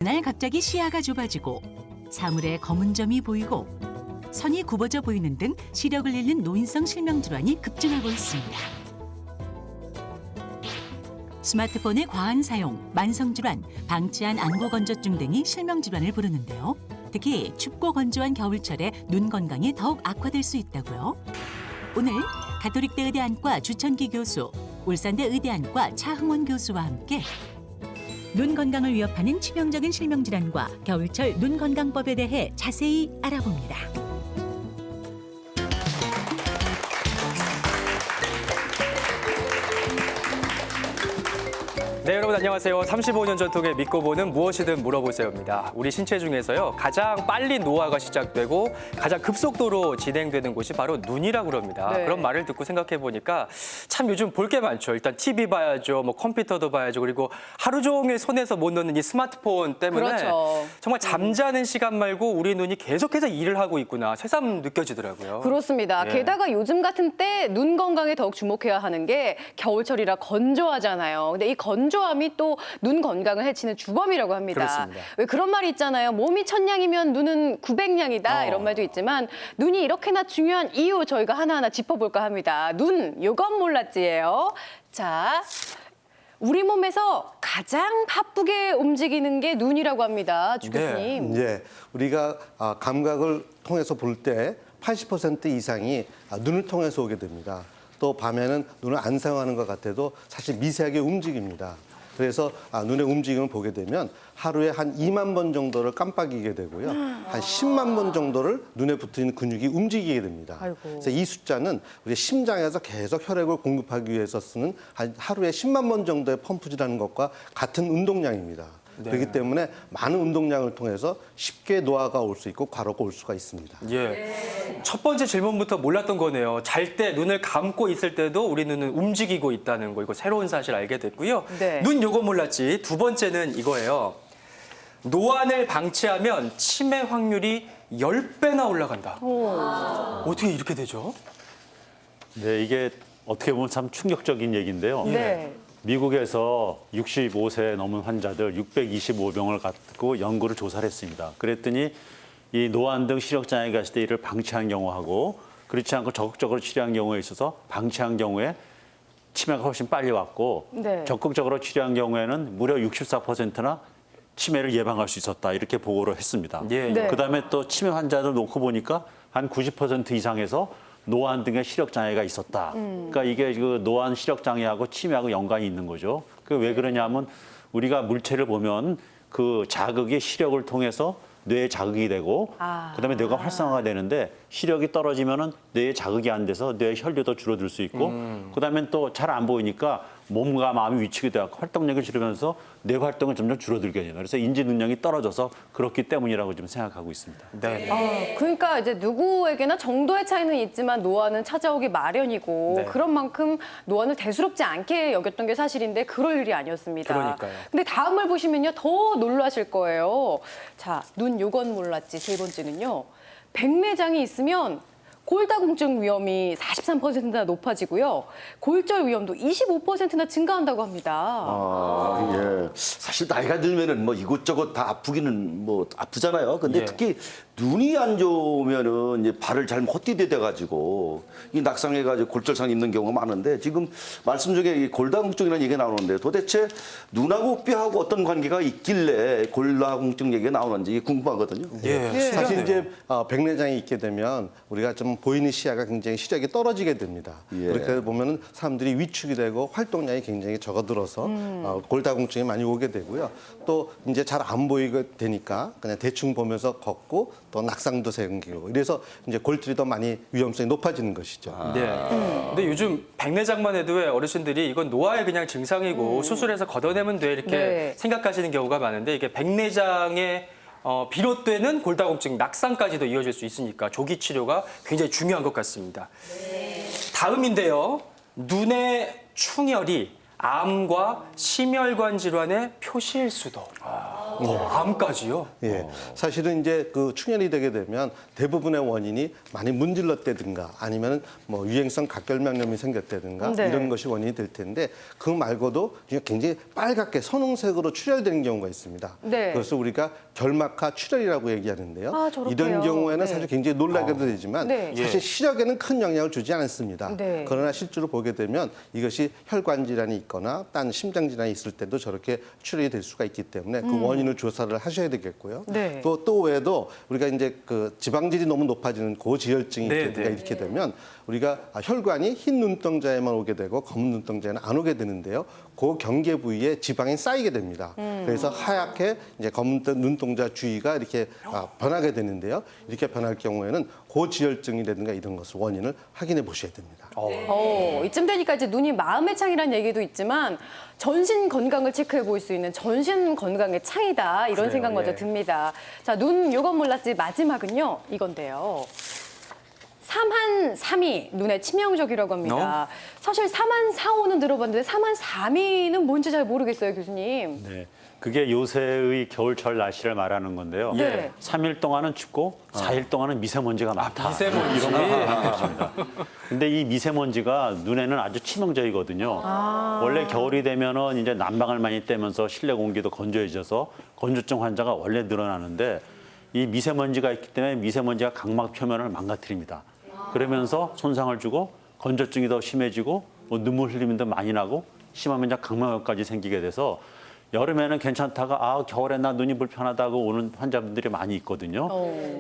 날 갑자기 시야가 좁아지고 사물에 검은 점이 보이고 선이 굽어져 보이는 등 시력을 잃는 노인성 실명 질환이 급증하고 있습니다. 스마트폰의 과한 사용, 만성 질환, 방치한 안구 건조증 등이 실명 질환을 부르는데요. 특히 춥고 건조한 겨울철에 눈 건강이 더욱 악화될 수 있다고요. 오늘 가톨릭대 의대안과 주천기 교수, 울산대 의대안과 차흥원 교수와 함께 눈 건강을 위협하는 치명적인 실명 질환과 겨울철 눈 건강법에 대해 자세히 알아봅니다. 네, 여러분 안녕하세요. 35년 전통의 믿고 보는 무엇이든 물어보세요입니다. 우리 신체 중에서요, 가장 빨리 노화가 시작되고 가장 급속도로 진행되는 곳이 바로 눈이라고 그럽니다. 네. 그런 말을 듣고 생각해 보니까 참 요즘 볼 게 많죠. 일단 TV 봐야죠, 뭐 컴퓨터도 봐야죠. 그리고 하루 종일 손에서 못 놓는 이 스마트폰 때문에 그렇죠. 정말 잠자는 시간 말고 우리 눈이 계속해서 일을 하고 있구나 새삼 느껴지더라고요. 그렇습니다. 예. 게다가 요즘 같은 때 눈 건강에 더욱 주목해야 하는 게 겨울철이라 건조하잖아요. 근데 이 건조함이 또 눈 건강을 해치는 주범이라고 합니다. 그렇습니다. 왜 그런 말이 있잖아요. 몸이 천냥이면 눈은 900냥이다 이런 말도 있지만 눈이 이렇게나 중요한 이유 저희가 하나하나 짚어볼까 합니다. 눈, 요건 몰랐지예요. 자, 우리 몸에서 가장 바쁘게 움직이는 게 눈이라고 합니다. 주 네. 교수님. 예, 우리가 감각을 통해서 볼 때 80% 이상이 눈을 통해서 오게 됩니다. 또 밤에는 눈을 안 사용하는 것 같아도 사실 미세하게 움직입니다. 그래서 눈의 움직임을 보게 되면 하루에 한 2만 번 정도를 깜빡이게 되고요. 한 10만 번 정도를 눈에 붙어있는 근육이 움직이게 됩니다. 아이고. 그래서 이 숫자는 우리 심장에서 계속 혈액을 공급하기 위해서 쓰는 하루에 10만 번 정도의 펌프질하는 것과 같은 운동량입니다. 네. 그렇기 때문에 많은 운동량을 통해서 쉽게 노화가 올 수 있고 과로가 올 수가 있습니다. 예. 첫 번째 질문부터 몰랐던 거네요. 잘 때 눈을 감고 있을 때도 우리 눈은 움직이고 있다는 거. 이거 새로운 사실 알게 됐고요. 네. 눈 요거 몰랐지. 두 번째는 이거예요. 노안을 방치하면 치매 확률이 10배나 올라간다. 어떻게 이렇게 되죠? 네, 이게 어떻게 보면 참 충격적인 얘기인데요. 네. 미국에서 65세 넘은 환자들 625명을 갖고 연구를 조사를 했습니다. 그랬더니 이 노안 등 시력 장애가 있을 때 이를 방치한 경우하고 그렇지 않고 적극적으로 치료한 경우에 있어서 방치한 경우에 치매가 훨씬 빨리 왔고 네. 적극적으로 치료한 경우에는 무려 64%나 치매를 예방할 수 있었다 이렇게 보고를 했습니다. 예. 네. 그다음에 또 치매 환자들 놓고 보니까 한 90% 이상에서 노안 등의 시력 장애가 있었다. 그러니까 이게 그 노안 시력 장애하고 치매하고 연관이 있는 거죠. 그 왜 그러냐면 우리가 물체를 보면 그 자극이 시력을 통해서 뇌에 자극이 되고 그다음에 뇌가 활성화가 되는데 시력이 떨어지면은 뇌에 자극이 안 돼서 뇌의 혈류도 줄어들 수 있고 그다음에 또 잘 안 보이니까 몸과 마음이 위축이 되고 활동력을 줄이면서 뇌 활동은 점점 줄어들게 돼요. 그래서 인지 능력이 떨어져서 그렇기 때문이라고 좀 생각하고 있습니다. 네. 그러니까 이제 누구에게나 정도의 차이는 있지만 노안은 찾아오기 마련이고 네. 그런 만큼 노안을 대수롭지 않게 여겼던 게 사실인데 그럴 일이 아니었습니다. 그러니까요. 근데 다음을 보시면요 더 놀라실 거예요. 자, 눈 요건 몰랐지 세 번째는요. 백내장이 있으면 골다공증 위험이 43%나 높아지고요. 골절 위험도 25%나 증가한다고 합니다. 예. 사실 나이가 들면은 뭐 이곳저곳 다 아프기는 뭐 아프잖아요. 근데 예. 특히 눈이 안 좋으면은 이제 발을 잘못 헛디뎌 가지고 이 낙상해가지고 골절상 입는 경우가 많은데 지금 말씀 중에 이 골다공증이라는 얘기가 나오는데 도대체 눈하고 뼈하고 어떤 관계가 있길래 골다공증 얘기가 나오는지 궁금하거든요. 예. 사실 이제 백내장이 있게 되면 우리가 좀 보이는 시야가 굉장히 시력이 떨어지게 됩니다. 예. 그렇게 보면은 사람들이 위축이 되고 활동량이 굉장히 적어들어서 골다공증이 많이 오게 되고요. 또 이제 잘 안 보이게 되니까 그냥 대충 보면서 걷고 또 낙상도 생기고 이래서 이제 골절이 더 많이 위험성이 높아지는 것이죠. 네. 근데 요즘 백내장만 해도 왜 어르신들이 이건 노화의 그냥 증상이고 수술해서 걷어내면 돼 이렇게 네. 생각하시는 경우가 많은데 이게 백내장에 비롯되는 골다공증, 낙상까지도 이어질 수 있으니까 조기 치료가 굉장히 중요한 것 같습니다. 다음인데요. 눈의 충혈이 암과 심혈관 질환의 표시일 수도. 암까지요? 예, 사실은 이제 그 충혈이 되게 되면 대부분의 원인이 많이 문질렀다든가 아니면 뭐 유행성 각결막염이 생겼다든가 네. 이런 것이 원인이 될 텐데 그 말고도 굉장히 빨갛게 선홍색으로 출혈되는 경우가 있습니다. 네. 그래서 우리가 결막하 출혈이라고 얘기하는데요. 아, 저렇게요? 이런 경우에는 네. 사실 굉장히 놀라게도 되지만 네. 사실 시력에는 큰 영향을 주지 않습니다. 네. 그러나 실제로 보게 되면 이것이 혈관 질환이 있거나 딴 심장 질환이 있을 때도 저렇게 출혈이 될 수가 있기 때문에 그 원인을 조사를 하셔야 되겠고요. 네. 또 외에도 우리가 이제 그 지방질이 너무 높아지는 고지혈증이 네, 있다든가 네. 이렇게 되면 우리가 혈관이 흰 눈동자에만 오게 되고 검은 눈동자에는 안 오게 되는데요. 그 경계 부위에 지방이 쌓이게 됩니다. 그래서 하얗게 이제 검은 눈동자 주위가 이렇게 변하게 되는데요. 이렇게 변할 경우에는 고지혈증이라든가 이런 것을 원인을 확인해 보셔야 됩니다. 이쯤 되니까 이제 눈이 마음의 창이라는 얘기도 있지만 전신 건강을 체크해 볼 수 있는 전신 건강의 창이다 이런 그래요, 생각 먼저 예. 듭니다. 자, 눈 요건 몰랐지 마지막은요 이건데요. 사만삼이 눈에 치명적이라고 합니다. 사실 사만사오는 들어봤는데 사만삼이는 뭔지 잘 모르겠어요, 교수님. 네. 그게 요새의 겨울철 날씨를 말하는 건데요. 네. 3일 동안은 춥고 4일 동안은 미세먼지가 많다. 미세먼지. 이런 걸 말하는 것입니다. 근데 이 미세먼지가 눈에는 아주 치명적이거든요. 원래 겨울이 되면은 이제 난방을 많이 떼면서 실내 공기도 건조해져서 건조증 환자가 원래 늘어나는데 이 미세먼지가 있기 때문에 미세먼지가 각막 표면을 망가뜨립니다. 그러면서 손상을 주고 건조증이 더 심해지고 뭐 눈물 흘림도 많이 나고 심하면 이제 각막염까지 생기게 돼서 여름에는 괜찮다가 겨울에 나 눈이 불편하다고 오는 환자분들이 많이 있거든요.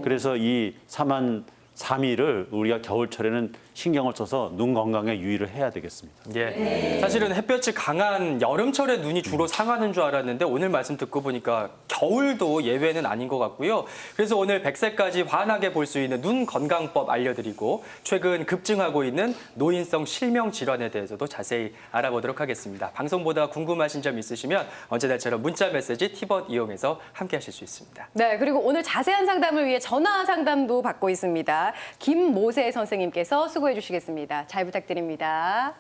그래서 이 사만삼이를 우리가 겨울철에는 신경을 써서 눈 건강에 유의를 해야 되겠습니다. 예. 사실은 햇볕이 강한 여름철에 눈이 주로 상하는 줄 알았는데 오늘 말씀 듣고 보니까 겨울도 예외는 아닌 것 같고요. 그래서 오늘 100세까지 환하게 볼 수 있는 눈 건강법 알려드리고 최근 급증하고 있는 노인성 실명 질환에 대해서도 자세히 알아보도록 하겠습니다. 방송보다 궁금하신 점 있으시면 언제나처럼 문자 메시지 티벗 이용해서 함께 하실 수 있습니다. 네, 그리고 오늘 자세한 상담을 위해 전화 상담도 받고 있습니다. 김모세 선생님께서 수고해 주시겠습니다. 잘 부탁드립니다.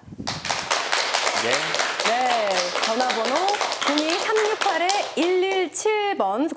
예. 네, 전화번호 02368-117번,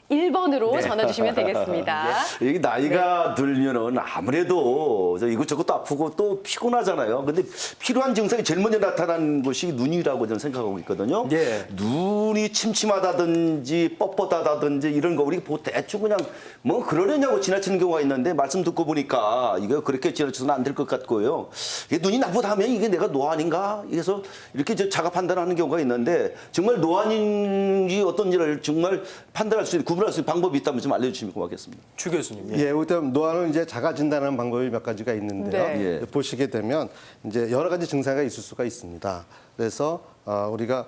02368-117-1번으로 전화 주시면 되겠습니다. 이게 나이가 들면은 아무래도 이것저것 아프고 또 피곤하잖아요. 근데 필요한 증상이 제일 먼저 나타나는 것이 눈이라고 저는 생각하고 있거든요. 예. 눈이 침침하다든지 뻣뻣하다든지 이런 거 우리 대충 그냥 뭐 그러려냐고 지나치는 경우가 있는데 말씀 듣고 보니까 이거 그렇게 지나쳐서는 안 될 것 같고요. 이게 눈이 나쁘다 하면 이게 내가 노안인가? 그래서 이렇게 자가 판단하는 경우가 있는데 정말 노안인지 어떤지를 정말 판단할 수 있는 구분할 수 있는 방법이 있다면 좀 알려주시면 고맙겠습니다. 추 교수님. 예, 일단 노안은 이제 자가 진단하는 방법이 몇 가지가 있는데요. 네. 예. 보시게 되면 이제 여러 가지 증상이 있을 수가 있습니다. 그래서 우리가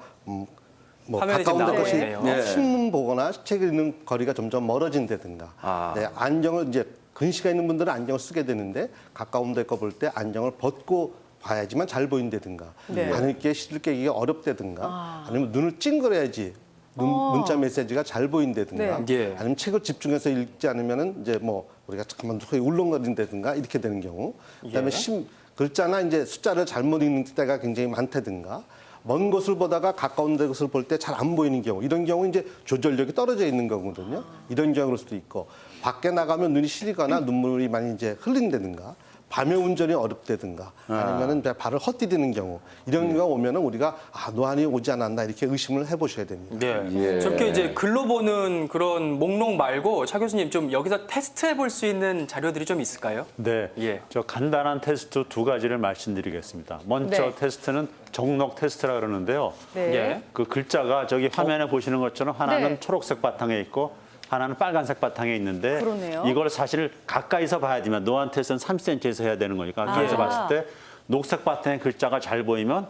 뭐 화면에 지금 가까운 나오고 곳이 있네요. 예. 신문 보거나 책을 읽는 거리가 점점 멀어진다든가, 네, 안경을 이제 근시가 있는 분들은 안경을 쓰게 되는데 가까운 데 거 볼 때 안경을 벗고 봐야지만 잘 보인다든가, 네. 바늘게 시들 깨기가 어렵다든가, 아니면 눈을 찡그려야지 문자 메시지가 잘 보인다든가, 네. 예. 아니면 책을 집중해서 읽지 않으면은 이제 뭐 우리가 잠깐만 소리 울렁거린다든가 이렇게 되는 경우, 그다음에 예. 글자나 이제 숫자를 잘못 읽는 때가 굉장히 많다든가, 먼 곳을 보다가 가까운 곳을 볼 때 잘 안 보이는 경우, 이런 경우 이제 조절력이 떨어져 있는 거거든요. 이런 경우일 수도 있고, 밖에 나가면 눈이 시리거나 눈물이 많이 이제 흘린다든가, 밤에 운전이 어렵다든가, 아니면은 발을 헛디디는 경우, 이런 경우가 오면은 우리가 노안이 오지 않았나 이렇게 의심을 해보셔야 됩니다. 네. 저렇게 이제 글로 보는 그런 목록 말고 차 교수님 좀 여기서 테스트해 볼 수 있는 자료들이 좀 있을까요? 네, 예. 저 간단한 테스트 두 가지를 말씀드리겠습니다. 먼저 네. 테스트는 정록 테스트라 그러는데요. 네. 예. 그 글자가 저기 화면에 보시는 것처럼 하나는 네. 초록색 바탕에 있고 하나는 빨간색 바탕에 있는데 그러네요. 이걸 사실 가까이서 봐야 되면 노안 테스트는 3cm에서 해야 되는 거니까 가까이서 봤을 때 녹색 바탕에 글자가 잘 보이면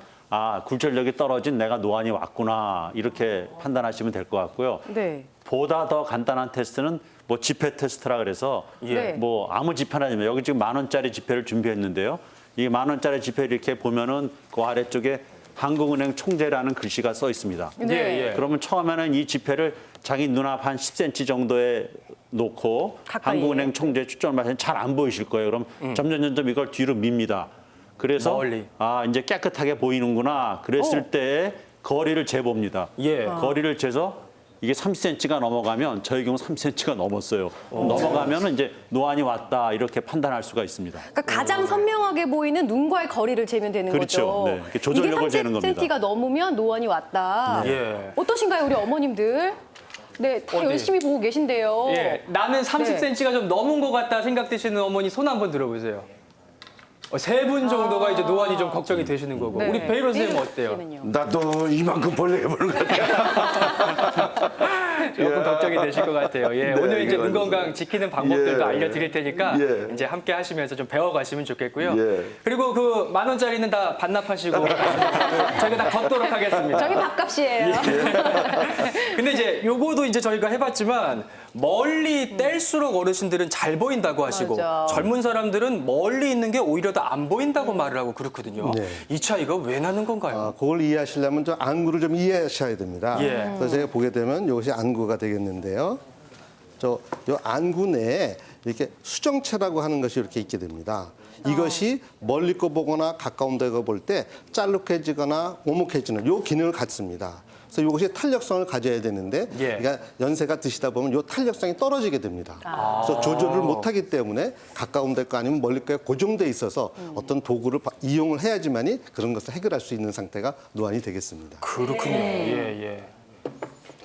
굴절력이 떨어진 내가 노안이 왔구나 이렇게 판단하시면 될 것 같고요. 네. 보다 더 간단한 테스트는 뭐 지폐 테스트라 그래서 네. 뭐 아무 지폐나 아니면 여기 지금 10,000원짜리 지폐를 준비했는데요. 이 10,000원짜리 지폐를 이렇게 보면은 그 아래쪽에 한국은행 총재라는 글씨가 써 있습니다. 네. 예. 그러면 처음에는 이 지폐를 자기 눈앞 한 10cm 정도에 놓고 가까이에. 한국은행 총재 추천을 받으면 잘 안 보이실 거예요. 그럼 점점 이걸 뒤로 밉니다. 그래서 멀리. 이제 깨끗하게 보이는구나. 그랬을 때 거리를 재봅니다. 예. 거리를 재서 이게 30cm가 넘어가면 저희 경우 30cm가 넘었어요. 넘어가면은 이제 노안이 왔다 이렇게 판단할 수가 있습니다. 그러니까 가장 선명하게 보이는 눈과의 거리를 재면 되는 그렇죠. 거죠. 네. 이렇게 조절력을 이게 재는 겁니다. 30cm가 넘으면 노안이 왔다. 예. 어떠신가요, 우리 어머님들? 네, 다 어디? 열심히 보고 계신데요. 예, 나는 네. 30cm가 좀 넘은 것 같다 생각되시는 어머니 손 한번 들어보세요. 세 분 정도가 이제 노안이 좀 걱정이 되시는 거고. 네. 우리 베이로 선생님 베이로 어때요? 선생님은요? 나도 이만큼 벌레 해보는 것 같아. 조금 걱정이 되실 것 같아요. 예, 네, 오늘 이제 이거 눈 건강 지키는 방법들도 예. 알려드릴 테니까 예. 이제 함께 하시면서 좀 배워가시면 좋겠고요. 예. 그리고 그 10,000원짜리는 다 반납하시고 저희가 다 걷도록 하겠습니다. 저기 밥값이에요. 예. 근데 이제 요거도 이제 저희가 해봤지만 멀리 뗄수록 어르신들은 잘 보인다고 하시고 맞아. 젊은 사람들은 멀리 있는 게 오히려 더 안 보인다고 말을 하고 그렇거든요. 네. 이 차이가 왜 나는 건가요? 그걸 이해하시려면 저 안구를 좀 이해하셔야 됩니다. 예. 그래서 제가 보게 되면 이것이 안구가 되겠는데요. 요 안구 내에 이렇게 수정체라고 하는 것이 이렇게 있게 됩니다. 이것이 멀리 거 보거나 가까운 데가 볼 때 짤룩해지거나 오목해지는 요 기능을 갖습니다. 그래서 이것이 탄력성을 가져야 되는데, 예. 그러니까 연세가 드시다 보면 이 탄력성이 떨어지게 됩니다. 그래서 조절을 못하기 때문에 가까운 데거 아니면 멀리 거에 고정돼 있어서 어떤 도구를 이용을 해야지만이 그런 것을 해결할 수 있는 상태가 노안이 되겠습니다. 그렇군요. 예, 예.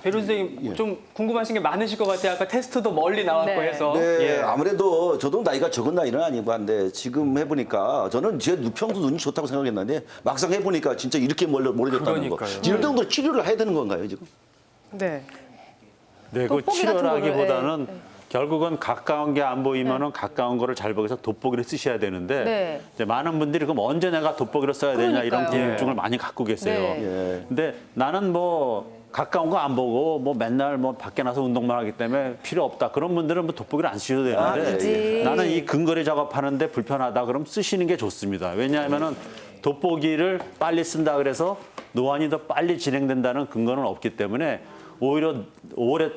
배로 선생님 좀 궁금하신 게 많으실 것 같아요. 아까 테스트도 멀리 나왔고 네. 해서. 네, 예. 아무래도 저도 나이가 적은 나이는 아니고 한데 지금 해보니까 저는 제 평소 눈이 좋다고 생각했는데 막상 해보니까 진짜 이렇게 멀어졌다는 거. 그러니까요. 이런 정도 치료를 해야 되는 건가요 지금? 네. 네, 그 돋보기 같은 거를, 치료라기보다는 네. 결국은 가까운 게 안 보이면은 가까운 거를 잘 보기 위해서 돋보기를 쓰셔야 되는데 네. 이제 많은 분들이 그럼 언제 내가 돋보기를 써야 되냐 이런 그러니까요. 궁금증을 많이 갖고 계세요. 네. 예. 근데 나는 뭐 가까운 거 안 보고 뭐 맨날 뭐 밖에 나서 운동만 하기 때문에 필요 없다. 그런 분들은 뭐 돋보기를 안 쓰셔도 되는데 그치. 나는 이 근거리 작업하는데 불편하다. 그럼 쓰시는 게 좋습니다. 왜냐하면은 돋보기를 빨리 쓴다 그래서 노안이 더 빨리 진행된다는 근거는 없기 때문에 오히려 오래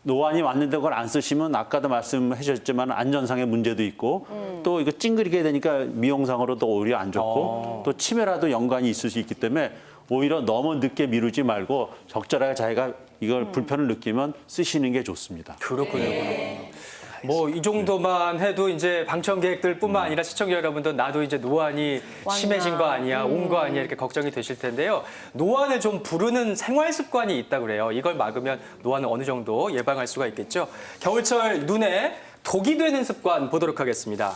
노안이 왔는데 그걸 안 쓰시면 아까도 말씀해 주셨지만 안전상의 문제도 있고 또 이거 찡그리게 되니까 미용상으로도 오히려 안 좋고 또 치매라도 연관이 있을 수 있기 때문에 오히려 너무 늦게 미루지 말고 적절하게 자기가 이걸 불편을 느끼면 쓰시는 게 좋습니다. 그렇군요. 뭐 이 정도만 해도 이제 방청 계획들뿐만 아니라 시청자 여러분도 나도 이제 노안이 심해진 거 아니야, 온 거 아니야 이렇게 걱정이 되실 텐데요. 노안을 좀 부르는 생활 습관이 있다 그래요. 이걸 막으면 노안을 어느 정도 예방할 수가 있겠죠. 겨울철 눈에 독이 되는 습관 보도록 하겠습니다.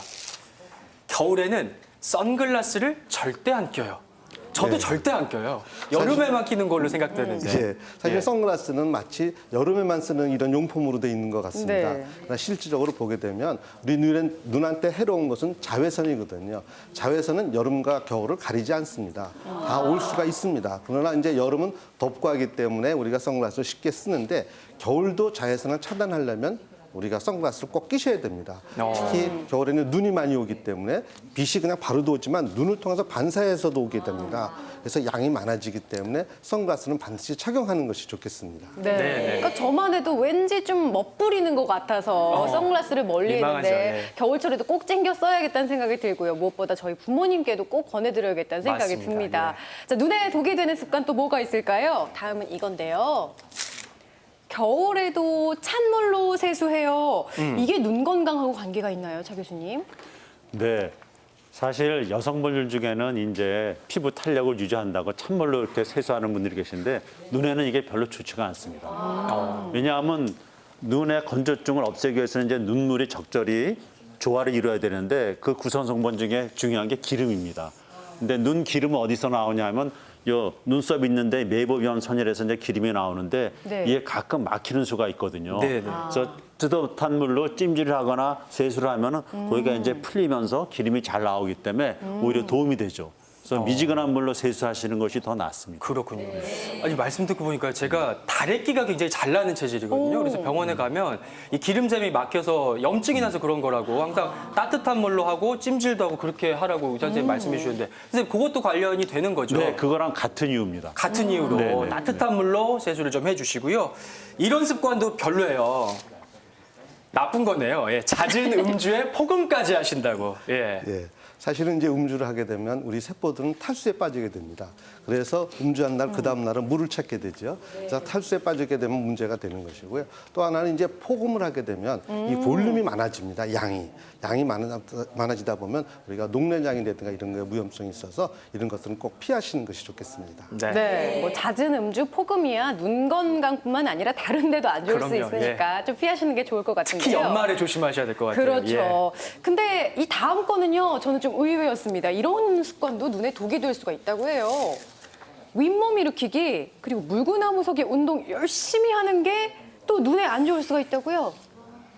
겨울에는 선글라스를 절대 안 껴요. 저도 네. 절대 안 껴요. 여름에만 끼는 걸로 생각되는데. 예, 사실 예. 선글라스는 마치 여름에만 쓰는 이런 용품으로 돼 있는 것 같습니다. 네. 그러나 실질적으로 보게 되면 우리 눈한테 해로운 것은 자외선이거든요. 자외선은 여름과 겨울을 가리지 않습니다. 다 올 수가 있습니다. 그러나 이제 여름은 덥고 하기 때문에 우리가 선글라스를 쉽게 쓰는데 겨울도 자외선을 차단하려면 우리가 선글라스를 꼭 끼셔야 됩니다. 특히 겨울에는 눈이 많이 오기 때문에 빛이 그냥 바로 들어오지만 눈을 통해서 반사해서도 오게 됩니다. 그래서 양이 많아지기 때문에 선글라스는 반드시 착용하는 것이 좋겠습니다. 네. 네. 그러니까 저만 해도 왠지 좀 멋부리는 것 같아서 선글라스를 멀리 민망하죠. 했는데 네. 겨울철에도 꼭 챙겨 써야겠다는 생각이 들고요. 무엇보다 저희 부모님께도 꼭 권해드려야겠다는 생각이 맞습니다. 듭니다. 자, 눈에 독이 되는 습관 또 뭐가 있을까요? 다음은 이건데요. 겨울에도 찬물로 세수해요. 이게 눈 건강하고 관계가 있나요, 차 교수님? 네. 사실 여성분들 중에는 이제 피부 탄력을 유지한다고 찬물로 이렇게 세수하는 분들이 계신데 눈에는 이게 별로 좋지가 않습니다. 왜냐하면 눈의 건조증을 없애기 위해서는 이제 눈물이 적절히 조화를 이루어야 되는데 그 구성 성분 중에 중요한 게 기름입니다. 근데 눈 기름은 어디서 나오냐면 요 눈썹 있는데 메이보비언 선열에서 이제 기름이 나오는데 네. 이게 가끔 막히는 수가 있거든요. 네, 네. 그래서 뜨뜻한 물로 찜질을 하거나 세수를 하면은 거기가 이제 풀리면서 기름이 잘 나오기 때문에 오히려 도움이 되죠. 그래서 미지근한 물로 세수하시는 것이 더 낫습니다. 그렇군요. 아니 말씀 듣고 보니까 제가 다래끼가 굉장히 잘 나는 체질이거든요. 그래서 병원에 가면 이 기름샘이 막혀서 염증이 나서 그런 거라고 항상 따뜻한 물로 하고 찜질도 하고 그렇게 하라고 의사 선생님 말씀해 주셨는데 선생님 그것도 관련이 되는 거죠? 네, 그거랑 같은 이유입니다. 같은 이유로 네, 네, 따뜻한 물로 세수를 좀 해주시고요. 이런 습관도 별로예요. 나쁜 거네요. 예, 잦은 음주에 폭음까지 하신다고. 예. 예, 사실은 이제 음주를 하게 되면 우리 세포들은 탈수에 빠지게 됩니다. 그래서 음주한 날 그 다음 날은 물을 찾게 되죠. 그래서 탈수에 빠지게 되면 문제가 되는 것이고요. 또 하나는 이제 폭음을 하게 되면 이 볼륨이 많아집니다. 양이 많아지다 보면 우리가 녹내장이라든가 이런 거에 위험성이 있어서 이런 것들은 꼭 피하시는 것이 좋겠습니다. 네, 뭐 잦은 음주, 폭음이야 눈 건강뿐만 아니라 다른 데도 안 좋을 수 그럼요, 있으니까 좀 피하시는 게 좋을 것 같은데요. 특히 연말에 조심하셔야 될 것 같아요. 그렇죠. 예. 근데 이 다음 거는요, 저는 좀 의외였습니다. 이런 습관도 눈에 독이 될 수가 있다고 해요. 윗몸 일으키기, 그리고 물구나무 서기 운동 열심히 하는 게 또 눈에 안 좋을 수가 있다고요.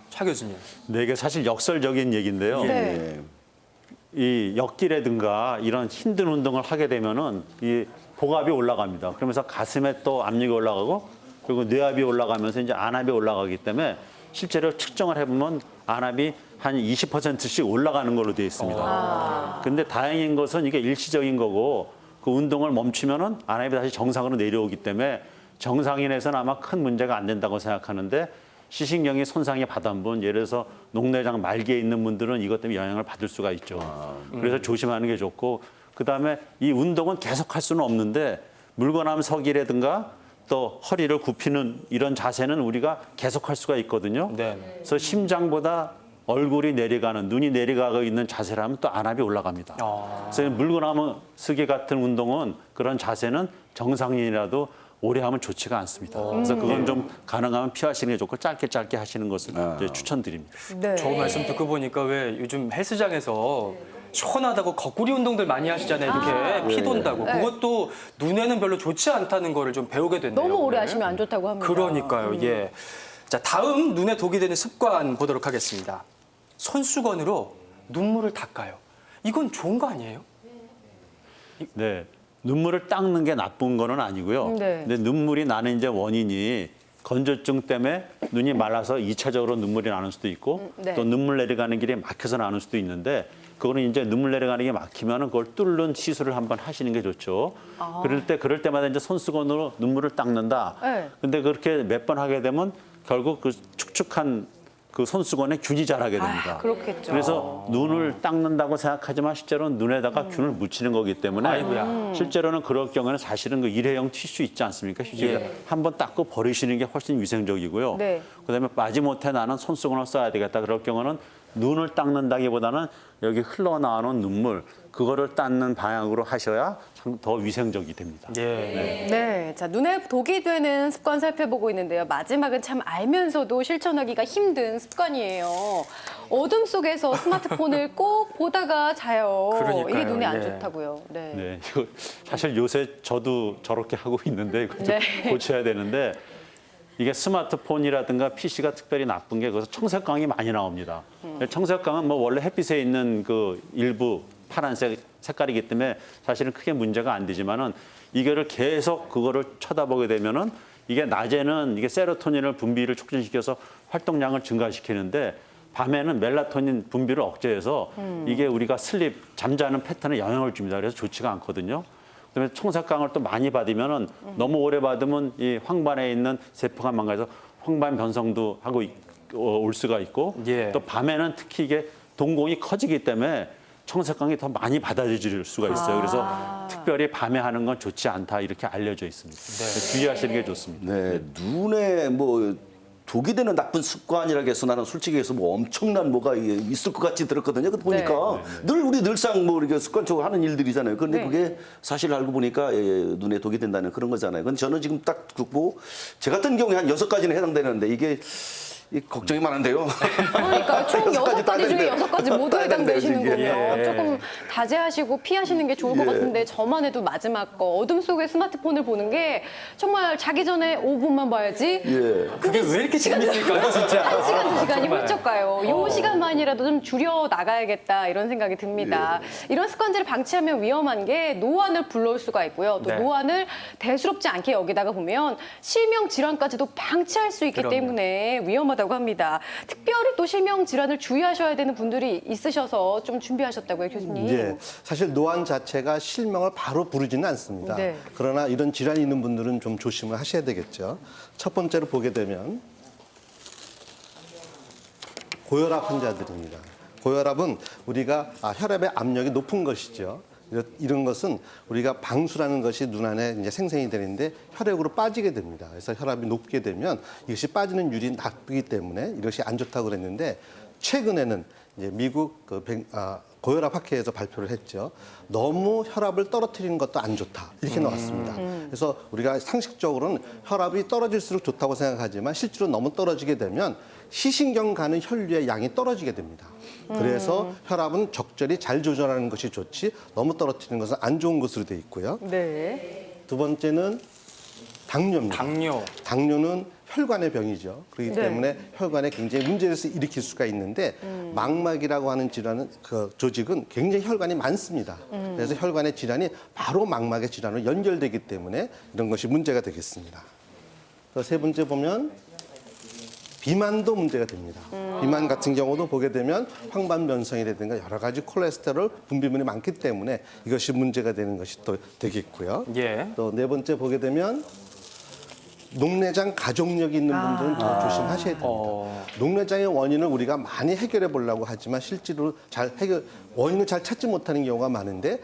차 교수님. 네, 이게 사실 역설적인 얘기인데요. 네. 이 역기라든가 이런 힘든 운동을 하게 되면은 이 복압이 올라갑니다. 그러면서 가슴에 또 압력이 올라가고 그리고 뇌압이 올라가면서 이제 안압이 올라가기 때문에 실제로 측정을 해보면 안압이 한 20%씩 올라가는 걸로 되어 있습니다. 근데 다행인 것은 이게 일시적인 거고 그 운동을 멈추면은 안압이 다시 정상으로 내려오기 때문에 정상인에서는 아마 큰 문제가 안 된다고 생각하는데 시신경이 손상이 받은 분, 예를 들어서 녹내장 말기에 있는 분들은 이것 때문에 영향을 받을 수가 있죠. 그래서 조심하는 게 좋고 그다음에 이 운동은 계속 할 수는 없는데 물거남 서기라든가 또 허리를 굽히는 이런 자세는 우리가 계속 할 수가 있거든요. 네. 그래서 심장보다 얼굴이 내려가는, 눈이 내려가고 있는 자세라면 또 안압이 올라갑니다. 그래서 물구나무 서기 같은 운동은 그런 자세는 정상인이라도 오래 하면 좋지가 않습니다. 그래서 그건 좀 가능하면 피하시는 게 좋고 짧게 하시는 것을 이제 추천드립니다. 네. 저 말씀 듣고 보니까 왜 요즘 헬스장에서 시원하다고 거꾸리 운동들 많이 하시잖아요. 이렇게 피 돈다고. 그것도 눈에는 별로 좋지 않다는 거를 좀 배우게 됐네요. 너무 오래 오늘. 하시면 안 좋다고 합니다. 그러니까요. 예. 자, 다음 눈에 독이 되는 습관 보도록 하겠습니다. 손수건으로 눈물을 닦아요. 이건 좋은 거 아니에요? 네. 눈물을 닦는 게 나쁜 거는 아니고요. 네. 근데 눈물이 나는 이제 원인이 건조증 때문에 눈이 말라서 2차적으로 눈물이 나는 수도 있고 네. 또 눈물 내려가는 길에 막혀서 나는 수도 있는데 그거는 이제 눈물 내려가는 게 막히면은 그걸 뚫는 시술을 한번 하시는 게 좋죠. 그럴 때마다 이제 손수건으로 눈물을 닦는다. 네. 근데 그렇게 몇 번 하게 되면 결국 그 축축한 그 손수건에 균이 자라게 됩니다. 그렇겠죠. 그래서 눈을 닦는다고 생각하지만 실제로는 눈에다가 균을 묻히는 거기 때문에 아이고야. 실제로는 그럴 경우에는 사실은 그 일회용 티슈 있지 않습니까? 휴지가 한번 닦고 버리시는 게 훨씬 위생적이고요. 네. 그다음에 마지못해 나는 손수건을 써야 되겠다. 그럴 경우는 눈을 닦는다기보다는 여기 흘러나오는 눈물 그거를 닦는 방향으로 하셔야 참 더 위생적이 됩니다. 예. 네, 자 눈에 독이 되는 습관 살펴보고 있는데요. 마지막은 참 알면서도 실천하기가 힘든 습관이에요. 어둠 속에서 스마트폰을 꼭 보다가 자요. 그러니까요, 이게 눈에 안 예. 좋다고요. 네. 네, 이거 사실 요새 저도 저렇게 하고 있는데 이거 좀 네. 고쳐야 되는데 이게 스마트폰이라든가 PC가 특별히 나쁜 게 거기서 청색광이 많이 나옵니다. 청색광은 뭐 원래 햇빛에 있는 그 일부 파란색 색깔이기 때문에 사실은 크게 문제가 안 되지만은 이거를 계속 그거를 쳐다보게 되면은 이게 낮에는 이게 세로토닌을 분비를 촉진시켜서 활동량을 증가시키는데 밤에는 멜라토닌 분비를 억제해서 이게 우리가 슬립 잠자는 패턴에 영향을 줍니다. 그래서 좋지가 않거든요. 그다음에 청색광을 또 많이 받으면은 너무 오래 받으면 이 황반에 있는 세포가 망가져서 황반 변성도 하고 올 수가 있고 예. 또 밤에는 특히 이게 동공이 커지기 때문에 청색광이 더 많이 받아들일 수가 있어요. 그래서 특별히 밤에 하는 건 좋지 않다 이렇게 알려져 있습니다. 주의하시는 게 좋습니다. 네, 눈에 뭐 독이 되는 나쁜 습관이라고 해서 나는 솔직히 해서 뭐 엄청난 뭐가 있을 것 같이 들었거든요. 근데 보니까 늘 우리 늘상 뭐 이렇게 습관적으로 하는 일들이잖아요. 그런데 네. 그게 사실 알고 보니까 눈에 독이 된다는 그런 거잖아요. 근데 저는 지금 딱 듣고 제 같은 경우에 한 6가지는 해당되는데 이게 걱정이 많은데요. 그러니까 총 여섯 가지 6가지 중에 따는데. 6가지 모두 따는데, 해당되시는군요. 예. 조금 자제하시고 피하시는 게 좋을 것 같은데 저만 해도 마지막 거 어둠 속에 스마트폰을 보는 게 정말 자기 전에 5분만 봐야지. 예. 그게 왜 이렇게 재밌을까요, 진짜? 1시간, 2시간이 정말. 훌쩍 가요. 요 시간만이라도 좀 줄여 나가야겠다 이런 생각이 듭니다. 이런 습관들을 방치하면 위험한 게 노안을 불러올 수가 있고요. 또 네. 노안을 대수롭지 않게 여기다가 보면 실명 질환까지도 방치할 수 있기 그럼요. 때문에 위험하다고 합니다. 특별히 또 실명 질환을 주의하셔야 되는 분들이 있으셔서 좀 준비하셨다고요, 교수님. 예, 사실 노안 자체가 실명을 바로 부르지는 않습니다. 네. 그러나 이런 질환이 있는 분들은 좀 조심을 하셔야 되겠죠. 첫 번째로 보게 되면 고혈압 환자들입니다. 고혈압은 우리가 혈압의 압력이 높은 것이죠. 이런 것은 우리가 방수라는 것이 눈 안에 이제 생성이 되는데 혈액으로 빠지게 됩니다. 그래서 혈압이 높게 되면 이것이 빠지는 율이 나쁘기 때문에 이것이 안 좋다고 그랬는데 최근에는 이제 미국 고혈압 학회에서 발표를 했죠. 너무 혈압을 떨어뜨리는 것도 안 좋다. 이렇게 나왔습니다. 그래서 우리가 상식적으로는 혈압이 떨어질수록 좋다고 생각하지만 실제로 너무 떨어지게 되면 시신경 가는 혈류의 양이 떨어지게 됩니다. 그래서 혈압은 적절히 잘 조절하는 것이 좋지 너무 떨어뜨리는 것은 안 좋은 것으로 돼 있고요. 네. 두 번째는 당뇨입니다. 당뇨는 혈관의 병이죠. 그렇기 네. 때문에 혈관에 굉장히 문제를 일으킬 수가 있는데 망막이라고 하는 질환은 그 조직은 굉장히 혈관이 많습니다. 그래서 혈관의 질환이 바로 망막의 질환으로 연결되기 때문에 이런 것이 문제가 되겠습니다. 세 번째 보면 비만도 문제가 됩니다. 비만 같은 경우도 보게 되면 황반변성이라든가 여러 가지 콜레스테롤 분비물이 많기 때문에 이것이 문제가 되는 것이 또 되겠고요. 예. 또 네 번째 보게 되면 녹내장 가족력이 있는 분들은 더 조심하셔야 됩니다. 녹내장의 원인을 우리가 많이 해결해 보려고 하지만 실제로 원인을 잘 찾지 못하는 경우가 많은데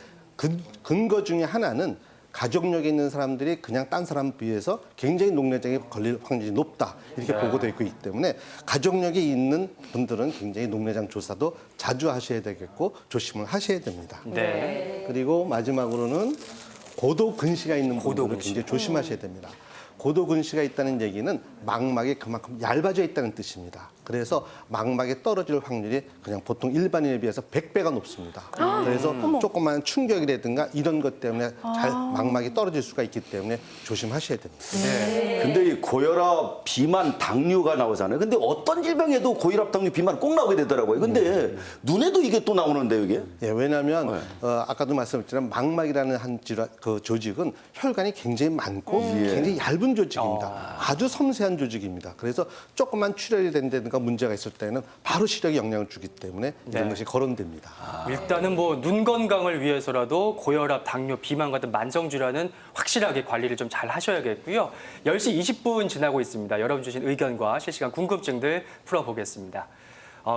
근거 중에 하나는 가족력이 있는 사람들이 그냥 딴 사람 비해서 굉장히 녹내장에 걸릴 확률이 높다 이렇게 보고되어 있기 때문에 가족력이 있는 분들은 굉장히 녹내장 조사도 자주 하셔야 되겠고 조심을 하셔야 됩니다. 네. 그리고 마지막으로는 고도 근시가 있는 분들은 굉장히 조심하셔야 됩니다. 고도 근시가 있다는 얘기는 망막이 그만큼 얇아져 있다는 뜻입니다. 그래서 망막에 떨어질 확률이 그냥 보통 일반인에 비해서 100배가 높습니다. 그래서 조그마한 충격이라든가 이런 것 때문에 잘 망막이 떨어질 수가 있기 때문에 조심하셔야 됩니다. 근데 이 고혈압, 비만, 당뇨가 나오잖아요. 근데 어떤 질병에도 고혈압, 당뇨, 비만 꼭 나오게 되더라고요. 근데 눈에도 이게 또 나오는데요, 이게? 예, 왜냐하면 아까도 말씀드렸지만 망막이라는 한 질환, 그 조직은 혈관이 굉장히 많고 굉장히 얇은 조직입니다. 아주 섬세한 조직입니다. 그래서 조그만 출혈이 된다든가 문제가 있을 때는 바로 시력에 영향을 주기 때문에 이런 것이 거론됩니다. 일단은 뭐 눈 건강을 위해서라도 고혈압, 당뇨, 비만 같은 만성 질환은 확실하게 관리를 좀 잘 하셔야겠고요. 10시 20분 지나고 있습니다. 여러분 주신 의견과 실시간 궁금증들 풀어보겠습니다.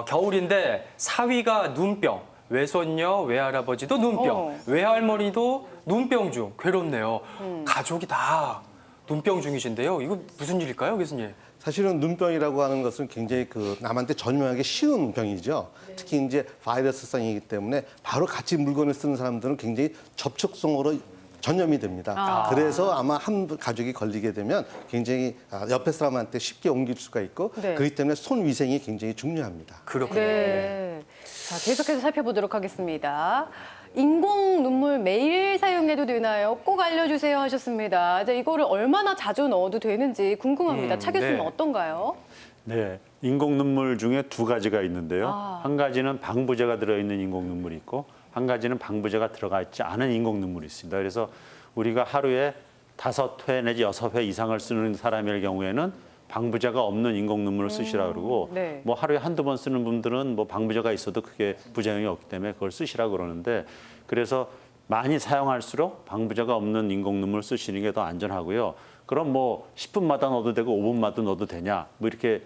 겨울인데 사위가 눈병, 외손녀, 외할아버지도 눈병, 외할머니도 눈병 중 괴롭네요. 가족이 다 눈병 중이신데요. 이거 무슨 일일까요, 교수님? 사실은 눈병이라고 하는 것은 굉장히 남한테 전염하기 쉬운 병이죠. 특히 이제 바이러스성이기 때문에 바로 같이 물건을 쓰는 사람들은 굉장히 접촉성으로 전염이 됩니다. 그래서 아마 한 가족이 걸리게 되면 굉장히 옆에 사람한테 쉽게 옮길 수가 있고 네. 그렇기 때문에 손 위생이 굉장히 중요합니다. 그렇군요. 네. 자, 계속해서 살펴보도록 하겠습니다. 인공 눈물 매일 사용해도 되나요? 꼭 알려주세요 하셨습니다. 이제 이거를 얼마나 자주 넣어도 되는지 궁금합니다. 차 교수님 네. 어떤가요? 네, 인공 눈물 중에 두 가지가 있는데요. 한 가지는 방부제가 들어있는 인공 눈물이 있고 한 가지는 방부제가 들어가 있지 않은 인공 눈물이 있습니다. 그래서 우리가 하루에 5회 내지 6회 이상을 쓰는 사람의 경우에는 방부제가 없는 인공 눈물을 쓰시라 그러고 네. 뭐 하루에 한두 번 쓰는 분들은 뭐 방부제가 있어도 크게 부작용이 없기 때문에 그걸 쓰시라 그러는데 그래서 많이 사용할수록 방부제가 없는 인공 눈물을 쓰시는 게 더 안전하고요. 그럼 뭐 10분마다 넣어도 되고 5분마다 넣어도 되냐 뭐 이렇게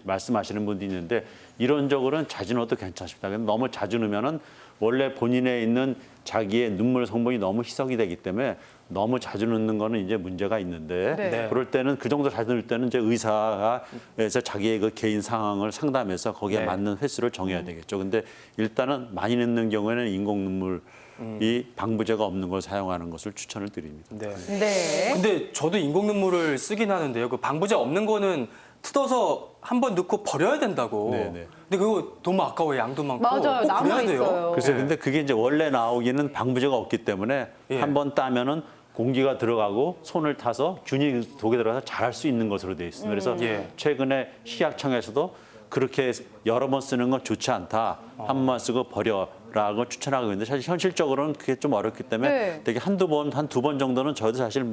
말씀하시는 분도 있는데 이론적으로는 자주 넣어도 괜찮습니다. 근데 너무 자주 넣으면은 원래 본인에 있는 자기의 눈물 성분이 너무 희석이 되기 때문에 너무 자주 넣는 거는 이제 문제가 있는데 네. 그럴 때는 그 정도 자주 넣을 때는 이제 의사가 그래서 자기의 그 개인 상황을 상담해서 거기에 네. 맞는 횟수를 정해야 되겠죠. 근데 일단은 많이 넣는 경우에는 인공 눈물이 방부제가 없는 걸 사용하는 것을 추천을 드립니다. 네. 네. 근데 저도 인공 눈물을 쓰긴 하는데요. 그 방부제 없는 거는 뜯어서 한 번 넣고 버려야 된다고. 네네. 근데 그거 너무 아까워요. 양도 많고. 맞아요. 꼭 남아 그래야 돼요. 있어요. 글쎄, 네. 근데 그게 이제 원래 나오기는 방부제가 없기 때문에 예. 한 번 따면은 공기가 들어가고 손을 타서 균이 독에 들어가서 자랄 수 있는 것으로 되어 있습니다. 그래서 예. 최근에 식약청에서도 그렇게 여러 번 쓰는 건 좋지 않다. 한 번만 쓰고 버려라고 추천하고 있는데 사실 현실적으로는 그게 좀 어렵기 때문에 네. 되게 한 두 번 정도는 저도 사실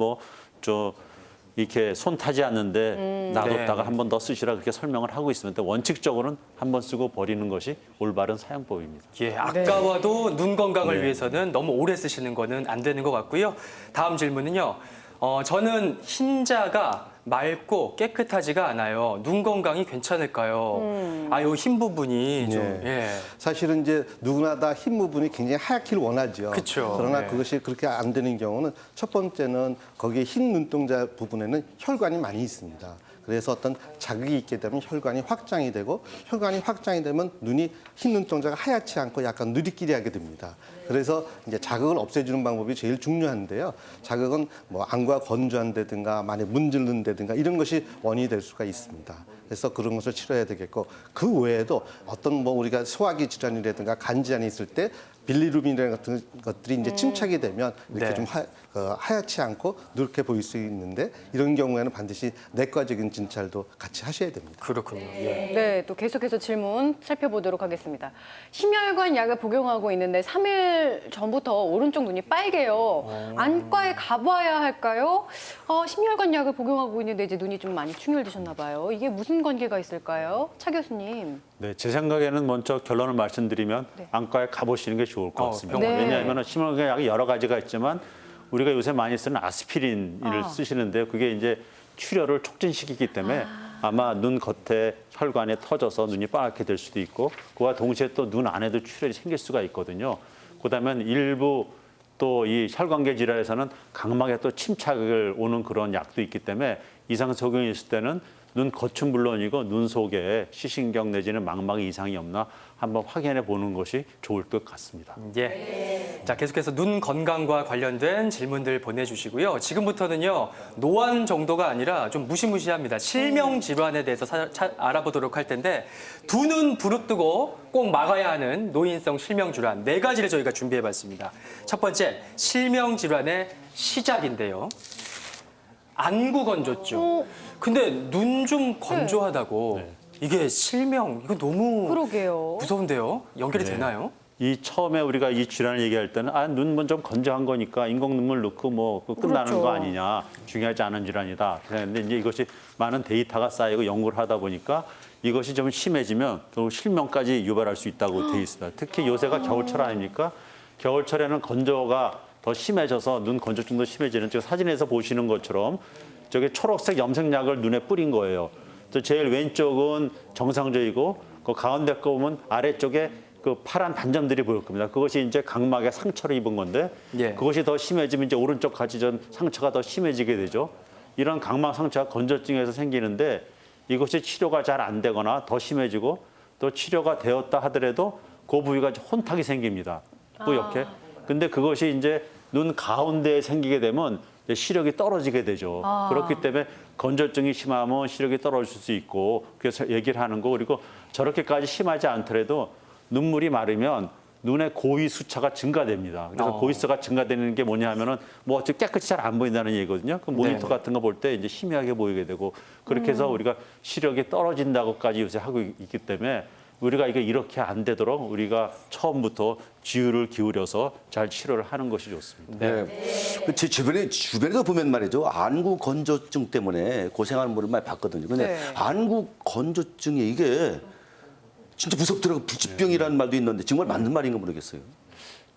이렇게 손 타지 않는데 놔뒀다가 네. 한 번 더 쓰시라 그렇게 설명을 하고 있습니다. 원칙적으로는 한 번 쓰고 버리는 것이 올바른 사용법입니다. 예, 아까워도 눈 건강을 네. 위해서는 너무 오래 쓰시는 거는 안 되는 것 같고요. 다음 질문은요. 저는 흰자가 맑고 깨끗하지가 않아요. 눈 건강이 괜찮을까요? 아, 요 흰 부분이 좀 네. 예. 사실은 이제 누구나 다 흰 부분이 굉장히 하얗기를 원하죠. 그쵸. 그러나 네. 그것이 그렇게 안 되는 경우는 첫 번째는 거기에 흰 눈동자 부분에는 혈관이 많이 있습니다. 그래서 어떤 자극이 있게 되면 혈관이 확장이 되고 혈관이 확장이 되면 눈이 흰 눈동자가 하얗지 않고 약간 누리끼리하게 됩니다. 그래서 이제 자극을 없애주는 방법이 제일 중요한데요. 자극은 뭐 안과 건조한다든가 만약 문질른다든가 이런 것이 원인이 될 수가 있습니다. 그래서 그런 것을 치료해야 되겠고 그 외에도 어떤 뭐 우리가 소화기 질환이라든가 간 질환이 있을 때 빌리루빈 같은 것들이 이제 침착이 되면 이렇게 네. 좀 하얗지 않고 누렇게 보일 수 있는데 이런 경우에는 반드시 내과적인 진찰도 같이 하셔야 됩니다. 그렇군요. 예. 네, 또 계속해서 질문 살펴보도록 하겠습니다. 심혈관 약을 복용하고 있는데 3일 전부터 오른쪽 눈이 빨개요. 안과에 가봐야 할까요? 심혈관 약을 복용하고 있는데 이제 눈이 좀 많이 충혈되셨나 봐요. 이게 무슨 관계가 있을까요? 차 교수님. 네, 제 생각에는 먼저 결론을 말씀드리면 네. 안과에 가보시는 게 좋을 것 같습니다. 병원에. 네. 왜냐하면 심혈관 약이 여러 가지가 있지만 우리가 요새 많이 쓰는 아스피린을 쓰시는데요. 그게 이제 출혈을 촉진시키기 때문에 아마 눈 겉에 혈관에 터져서 눈이 빨갛게 될 수도 있고 그와 동시에 또 눈 안에도 출혈이 생길 수가 있거든요. 그다음에 일부 또 이 혈관계 질환에서는 각막에 또 침착을 오는 그런 약도 있기 때문에 이상 소견이 있을 때는 눈 겉은 물론이고 눈 속에 시신경 내지는 망막에 이상이 없나 한번 확인해 보는 것이 좋을 것 같습니다. 예. 자, 계속해서 눈 건강과 관련된 질문들 보내주시고요. 지금부터는요, 노안 정도가 아니라 좀 무시무시합니다. 실명 질환에 대해서 알아보도록 할 텐데, 두 눈 부릅뜨고 꼭 막아야 하는 노인성 실명 질환 4가지를 저희가 준비해봤습니다. 첫 번째, 실명 질환의 시작인데요. 안구 건조증. 근데 눈 좀 건조하다고 이게 실명, 이거 너무 그러게요. 무서운데요? 연결이 되나요? 이 처음에 우리가 이 질환을 얘기할 때는 눈 좀 건조한 거니까 인공 눈물 넣고 뭐 끝나는 그렇죠. 거 아니냐 중요하지 않은 질환이다. 그런데 이제 이것이 많은 데이터가 쌓이고 연구를 하다 보니까 이것이 좀 심해지면 또 실명까지 유발할 수 있다고 돼 있습니다. 특히 요새가 겨울철 아닙니까? 겨울철에는 건조가 더 심해져서 눈 건조증도 심해지는 지금 사진에서 보시는 것처럼 저게 초록색 염색약을 눈에 뿌린 거예요. 또 제일 왼쪽은 정상적이고 그 가운데 거 보면 아래쪽에 그 파란 반점들이 보일 겁니다. 그것이 이제 각막에 상처를 입은 건데 예. 그것이 더 심해지면 이제 오른쪽 가지전 상처가 더 심해지게 되죠. 이런 각막 상처가 건조증에서 생기는데 이것이 치료가 잘 안 되거나 더 심해지고 또 치료가 되었다 하더라도 그 부위가 혼탁이 생깁니다. 뿌옇게. 근데 그것이 이제 눈 가운데에 생기게 되면 이제 시력이 떨어지게 되죠. 그렇기 때문에 건조증이 심하면 시력이 떨어질 수 있고 그래서 얘기를 하는 거 그리고 저렇게까지 심하지 않더라도 눈물이 마르면 눈의 고위 수차가 증가됩니다. 그래서 고위수가 증가되는 게 뭐냐 하면은 뭐 어차피 깨끗이 잘 안 보인다는 얘기거든요. 그 모니터 같은 거 볼 때 이제 희미하게 보이게 되고 그렇게 해서 우리가 시력이 떨어진다고까지 요새 하고 있기 때문에 우리가 이게 이렇게 안 되도록 우리가 처음부터 주의를 기울여서 잘 치료를 하는 것이 좋습니다. 네. 제 주변에서 보면 말이죠. 안구 건조증 때문에 고생하는 분을 많이 봤거든요. 근데 네. 안구 건조증이 이게 진짜 무섭더라고요. 불치병이라는 말도 있는데 정말 맞는 말인가 모르겠어요.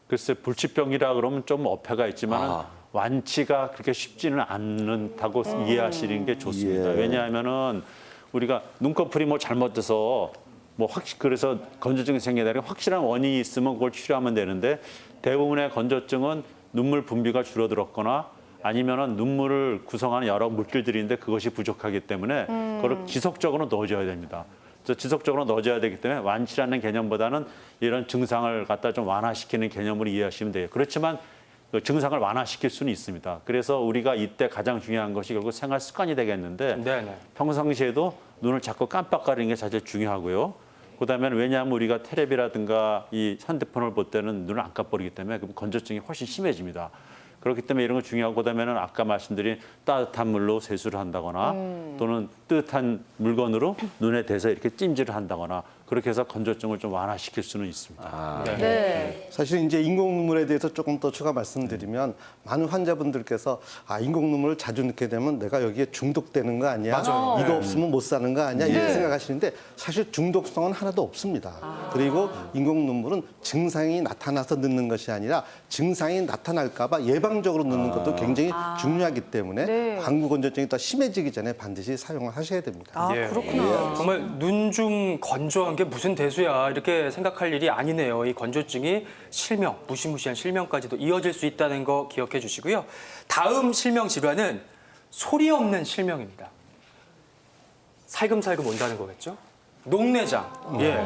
글쎄 불치병이라 그러면 좀 어폐가 있지만 아. 완치가 그렇게 쉽지는 않다고 이해하시는 게 좋습니다. 예. 왜냐하면은 우리가 눈꺼풀이 뭐 잘못돼서 뭐 그래서 건조증이 생기다니 확실한 원인이 있으면 그걸 치료하면 되는데 대부분의 건조증은 눈물 분비가 줄어들었거나 아니면은 눈물을 구성하는 여러 물질들인데 그것이 부족하기 때문에 그걸 지속적으로 넣어줘야 됩니다. 그래서 지속적으로 넣어줘야 되기 때문에 완치라는 개념보다는 이런 증상을 갖다 좀 완화시키는 개념으로 이해하시면 돼요. 그렇지만 그 증상을 완화시킬 수는 있습니다. 그래서 우리가 이때 가장 중요한 것이 결국 생활 습관이 되겠는데 네네. 평상시에도 눈을 자꾸 깜빡거리는 게 사실 중요하고요. 그다음에 왜냐하면 우리가 텔레비라든가 이 핸드폰을 볼 때는 눈을 안 깜빡이기 때문에 그럼 건조증이 훨씬 심해집니다. 그렇기 때문에 이런 거 중요하고 그다음에는 아까 말씀드린 따뜻한 물로 세수를 한다거나 또는 뜨뜻한 물건으로 눈에 대서 이렇게 찜질을 한다거나 그렇게 해서 건조증을 좀 완화시킬 수는 있습니다. 네. 사실 이제 인공 눈물에 대해서 조금 더 추가 말씀드리면 많은 환자분들께서 인공 눈물을 자주 넣게 되면 내가 여기에 중독되는 거 아니야? 맞아요. 이거 네. 없으면 못 사는 거 아니야? 이렇게 생각하시는데 사실 중독성은 하나도 없습니다. 그리고 인공 눈물은 증상이 나타나서 넣는 것이 아니라 증상이 나타날까 봐 예방적으로 넣는 것도 굉장히 중요하기 때문에 네. 방구 건조증이 더 심해지기 전에 반드시 사용을 하셔야 됩니다. 예. 그렇구나. 정말 눈 좀 건조한 게 무슨 대수야 이렇게 생각할 일이 아니네요. 이 건조증이 실명, 무시무시한 실명까지도 이어질 수 있다는 거 기억해 주시고요. 다음 실명 질환은 소리 없는 실명입니다. 살금살금 온다는 거겠죠? 녹내장. 예.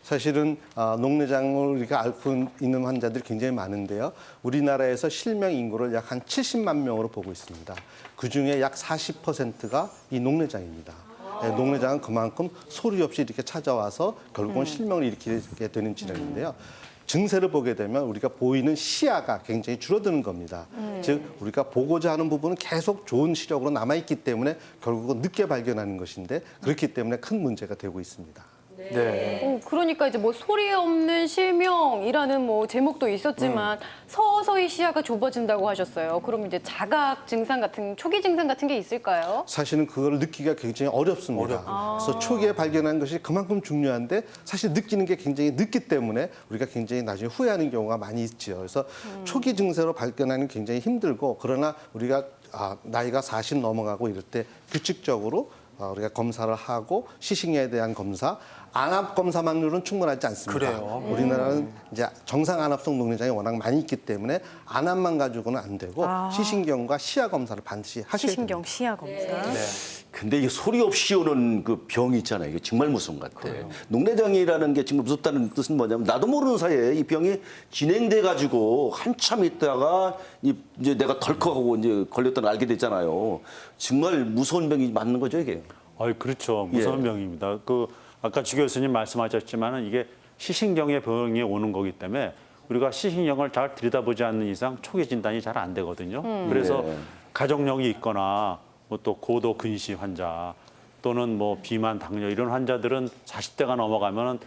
사실은 녹내장을 우리가 앓고 있는 환자들이 굉장히 많은데요. 우리나라에서 실명 인구를 약 한 70만 명으로 보고 있습니다. 그중에 약 40%가 이 녹내장입니다. 네, 녹내장은 그만큼 소리 없이 이렇게 찾아와서 결국은 실명을 일으키게 되는 질환인데요. 증세를 보게 되면 우리가 보이는 시야가 굉장히 줄어드는 겁니다. 즉 우리가 보고자 하는 부분은 계속 좋은 시력으로 남아있기 때문에 결국은 늦게 발견하는 것인데 그렇기 때문에 큰 문제가 되고 있습니다. 네. 그러니까 이제 뭐 소리 없는 실명이라는 뭐 제목도 있었지만 서서히 시야가 좁아진다고 하셨어요. 그럼 이제 자각 증상 같은 초기 증상 같은 게 있을까요? 사실은 그걸 느끼기가 굉장히 어렵습니다. 그래서 초기에 발견하는 것이 그만큼 중요한데 사실 느끼는 게 굉장히 늦기 때문에 우리가 굉장히 나중에 후회하는 경우가 많이 있죠. 그래서 초기 증세로 발견하는 게 굉장히 힘들고 그러나 우리가 나이가 40 넘어가고 이럴 때 규칙적으로 우리가 검사를 하고 시식량에 대한 검사, 안압 검사만으로는 충분하지 않습니다. 그래요? 우리나라는 이제 정상 안압성 녹내장이 워낙 많이 있기 때문에 안압만 가지고는 안 되고 시신경과 시야 검사를 반드시 하셔야 됩니다. 시신경 시야 검사. 근데 이게 소리 없이 오는 그 병이 있잖아요. 이게 정말 무서운 것 같아요. 녹내장이라는 게 지금 무섭다는 뜻은 뭐냐면 나도 모르는 사이에 이 병이 진행돼 가지고 한참 있다가 이제 내가 덜컥하고 이제 걸렸다는 알게 됐잖아요. 정말 무서운 병이 맞는 거죠, 이게. 그렇죠. 무서운 예. 병입니다. 아까 주 교수님 말씀하셨지만은 이게 시신경의 병이 오는 거기 때문에 우리가 시신경을 잘 들여다보지 않는 이상 초기 진단이 잘 안 되거든요. 그래서 네. 가족력이 있거나 뭐 또 고도 근시 환자 또는 뭐 비만, 당뇨 이런 환자들은 40대가 넘어가면은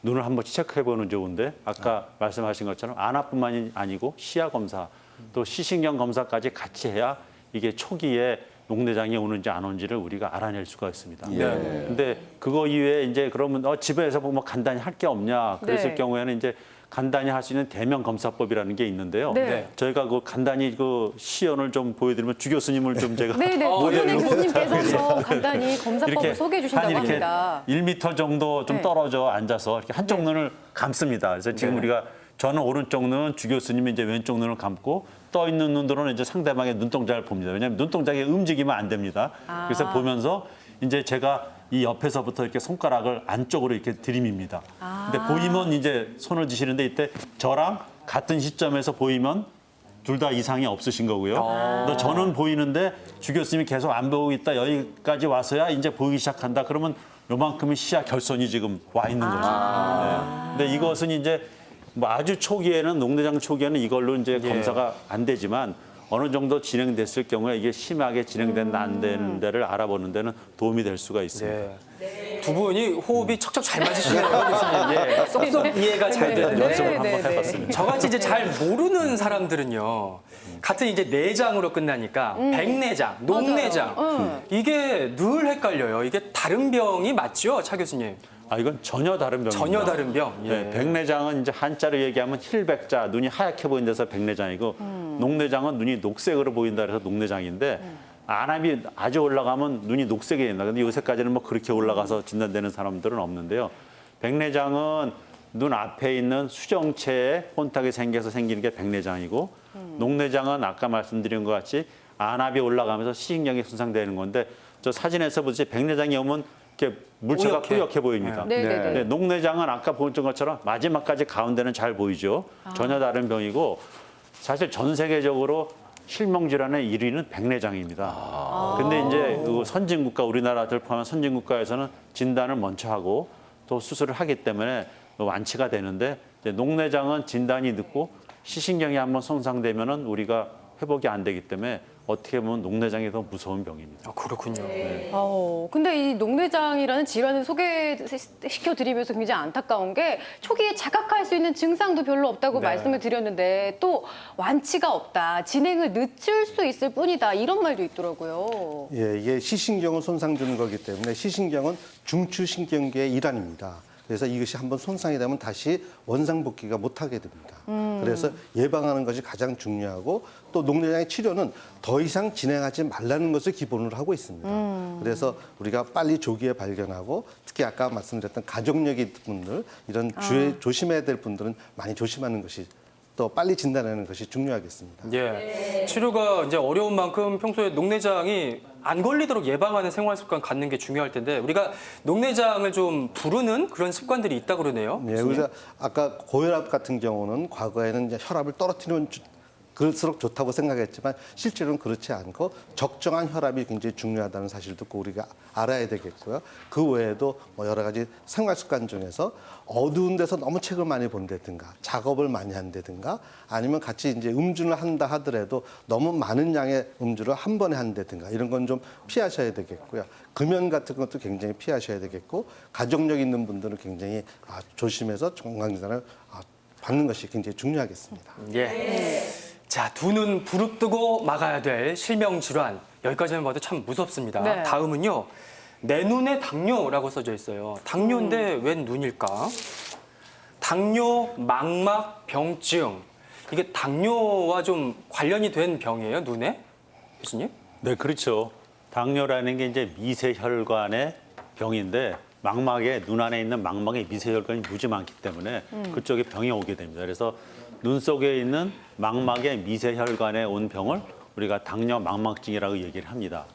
눈을 한번 체크해 보는 좋은데 아까 말씀하신 것처럼 안압뿐만이 아니고 시야 검사 또 시신경 검사까지 같이 해야 이게 초기에 녹내장이 오는지 안 오는지를 우리가 알아낼 수가 있습니다. 네. 근데 그거 이외에 이제 그러면 집에서 뭐 간단히 할 게 없냐 그랬을 네. 경우에는 이제 간단히 할 수 있는 대면 검사법이라는 게 있는데요. 네. 저희가 간단히 시연을 좀 보여드리면 주 교수님을 좀 제가 네네. 노현애 교수님께서 간단히 검사법을 소개해 주신다고 한 이렇게 합니다. 1m 정도 좀 네. 떨어져 앉아서 이렇게 한쪽 눈을 감습니다. 그래서 지금 네. 우리가 저는 오른쪽 눈, 주 교수님이 이제 왼쪽 눈을 감고 떠 있는 눈으로는 이제 상대방의 눈동자를 봅니다. 왜냐하면 눈동자가 움직이면 안 됩니다. 그래서 보면서 이제 제가 이 옆에서부터 이렇게 손가락을 안쪽으로 이렇게 들이밉니다. 근데 보이면 이제 손을 드시는데 이때 저랑 같은 시점에서 보이면 둘 다 이상이 없으신 거고요. 또 저는 보이는데 주 교수님이 계속 안 보고 있다 여기까지 와서야 이제 보이기 시작한다. 그러면 요만큼의 시야 결손이 지금 와 있는 거죠. 네. 근데 이것은 이제 뭐 아주 초기에는 녹내장 초기에는 이걸로 이제 검사가 안 되지만 어느 정도 진행됐을 경우에 이게 심하게 진행된다 안 되는 데를 알아보는 데는 도움이 될 수가 있습니다. 네. 두 분이 호흡이 척척 잘 맞으시네요, 교수님. 예. 쏙쏙 이해가 잘 되는 연습을 네, 한번 네, 네. 해봤습니다. 저같이 이제 잘 모르는 사람들은요, 같은 이제 내장으로 끝나니까 백내장, 녹내장 이게 늘 헷갈려요. 이게 다른 병이 맞죠, 차 교수님? 이건 전혀 다른 병입니다. 전혀 다른 병. 예. 네, 백내장은 이제 한자로 얘기하면 힐백자, 눈이 하얗게 보인다 해서 백내장이고 녹내장은 눈이 녹색으로 보인다 해서 녹내장인데 안압이 아주 올라가면 눈이 녹색이 된다. 근데 요새까지는 뭐 그렇게 올라가서 진단되는 사람들은 없는데요. 백내장은 눈 앞에 있는 수정체에 혼탁이 생겨서 생기는 게 백내장이고 녹내장은 아까 말씀드린 것 같이 안압이 올라가면서 시신경이 손상되는 건데 저 사진에서 보듯이 백내장이 오면 이렇게 물체가 뿌옇게 보입니다. 네네네. 네, 녹내장은 아까 보였던 것처럼 마지막까지 가운데는 잘 보이죠. 전혀 다른 병이고 사실 전 세계적으로 실명 질환의 1위는 백내장입니다. 근데 이제 그 선진국가 우리나라들 포함한 선진국가에서는 진단을 먼저 하고 또 수술을 하기 때문에 완치가 되는데 이제 녹내장은 진단이 늦고 시신경이 한번 손상되면은 우리가 회복이 안 되기 때문에 어떻게 보면 녹내장이 더 무서운 병입니다. 그렇군요. 근데 이 녹내장이라는 질환을 소개시켜드리면서 굉장히 안타까운 게 초기에 자각할 수 있는 증상도 별로 없다고 네. 말씀을 드렸는데 또 완치가 없다, 진행을 늦출 수 있을 뿐이다 이런 말도 있더라고요. 예, 이게 시신경을 손상 주는 거기 때문에 시신경은 중추신경계의 일환입니다. 그래서 이것이 한번 손상이 되면 다시 원상복귀가 못하게 됩니다. 그래서 예방하는 것이 가장 중요하고 또 녹내장의 치료는 더 이상 진행하지 말라는 것을 기본으로 하고 있습니다. 그래서 우리가 빨리 조기에 발견하고 특히 아까 말씀드렸던 가족력이 있는 분들 이런 조심해야 될 분들은 많이 조심하는 것이 또 빨리 진단하는 것이 중요하겠습니다. 예. 치료가 이제 어려운 만큼 평소에 녹내장이 안 걸리도록 예방하는 생활 습관 갖는 게 중요할 텐데 우리가 녹내장을 좀 부르는 그런 습관들이 있다 그러네요. 예, 우리가 아까 고혈압 같은 경우는 과거에는 이제 혈압을 떨어뜨리면 그럴수록 좋다고 생각했지만 실제로는 그렇지 않고 적정한 혈압이 굉장히 중요하다는 사실도 꼭 우리가 알아야 되겠고요. 그 외에도 뭐 여러 가지 생활 습관 중에서 어두운 데서 너무 책을 많이 본다든가 작업을 많이 한다든가 아니면 같이 이제 음주를 한다 하더라도 너무 많은 양의 음주를 한 번에 한다든가 이런 건 좀 피하셔야 되겠고요. 금연 같은 것도 굉장히 피하셔야 되겠고 가족력 있는 분들은 굉장히 조심해서 건강진단을 받는 것이 굉장히 중요하겠습니다. 예. 자, 두 눈 부릅뜨고 막아야 될 실명 질환. 여기까지만 봐도 참 무섭습니다. 네. 다음은요. 내 눈에 당뇨라고 써져 있어요. 당뇨인데 웬 눈일까? 당뇨 망막 병증. 이게 당뇨와 좀 관련이 된 병이에요, 눈에? 교수님? 네, 그렇죠. 당뇨라는 게 이제 미세혈관의 병인데 망막에 눈 안에 있는 망막에 미세혈관이 무지 많기 때문에 그쪽에 병이 오게 됩니다. 그래서 눈 속에 있는 망막의 미세혈관에 온 병을 우리가 당뇨 망막증이라고 얘기를 합니다.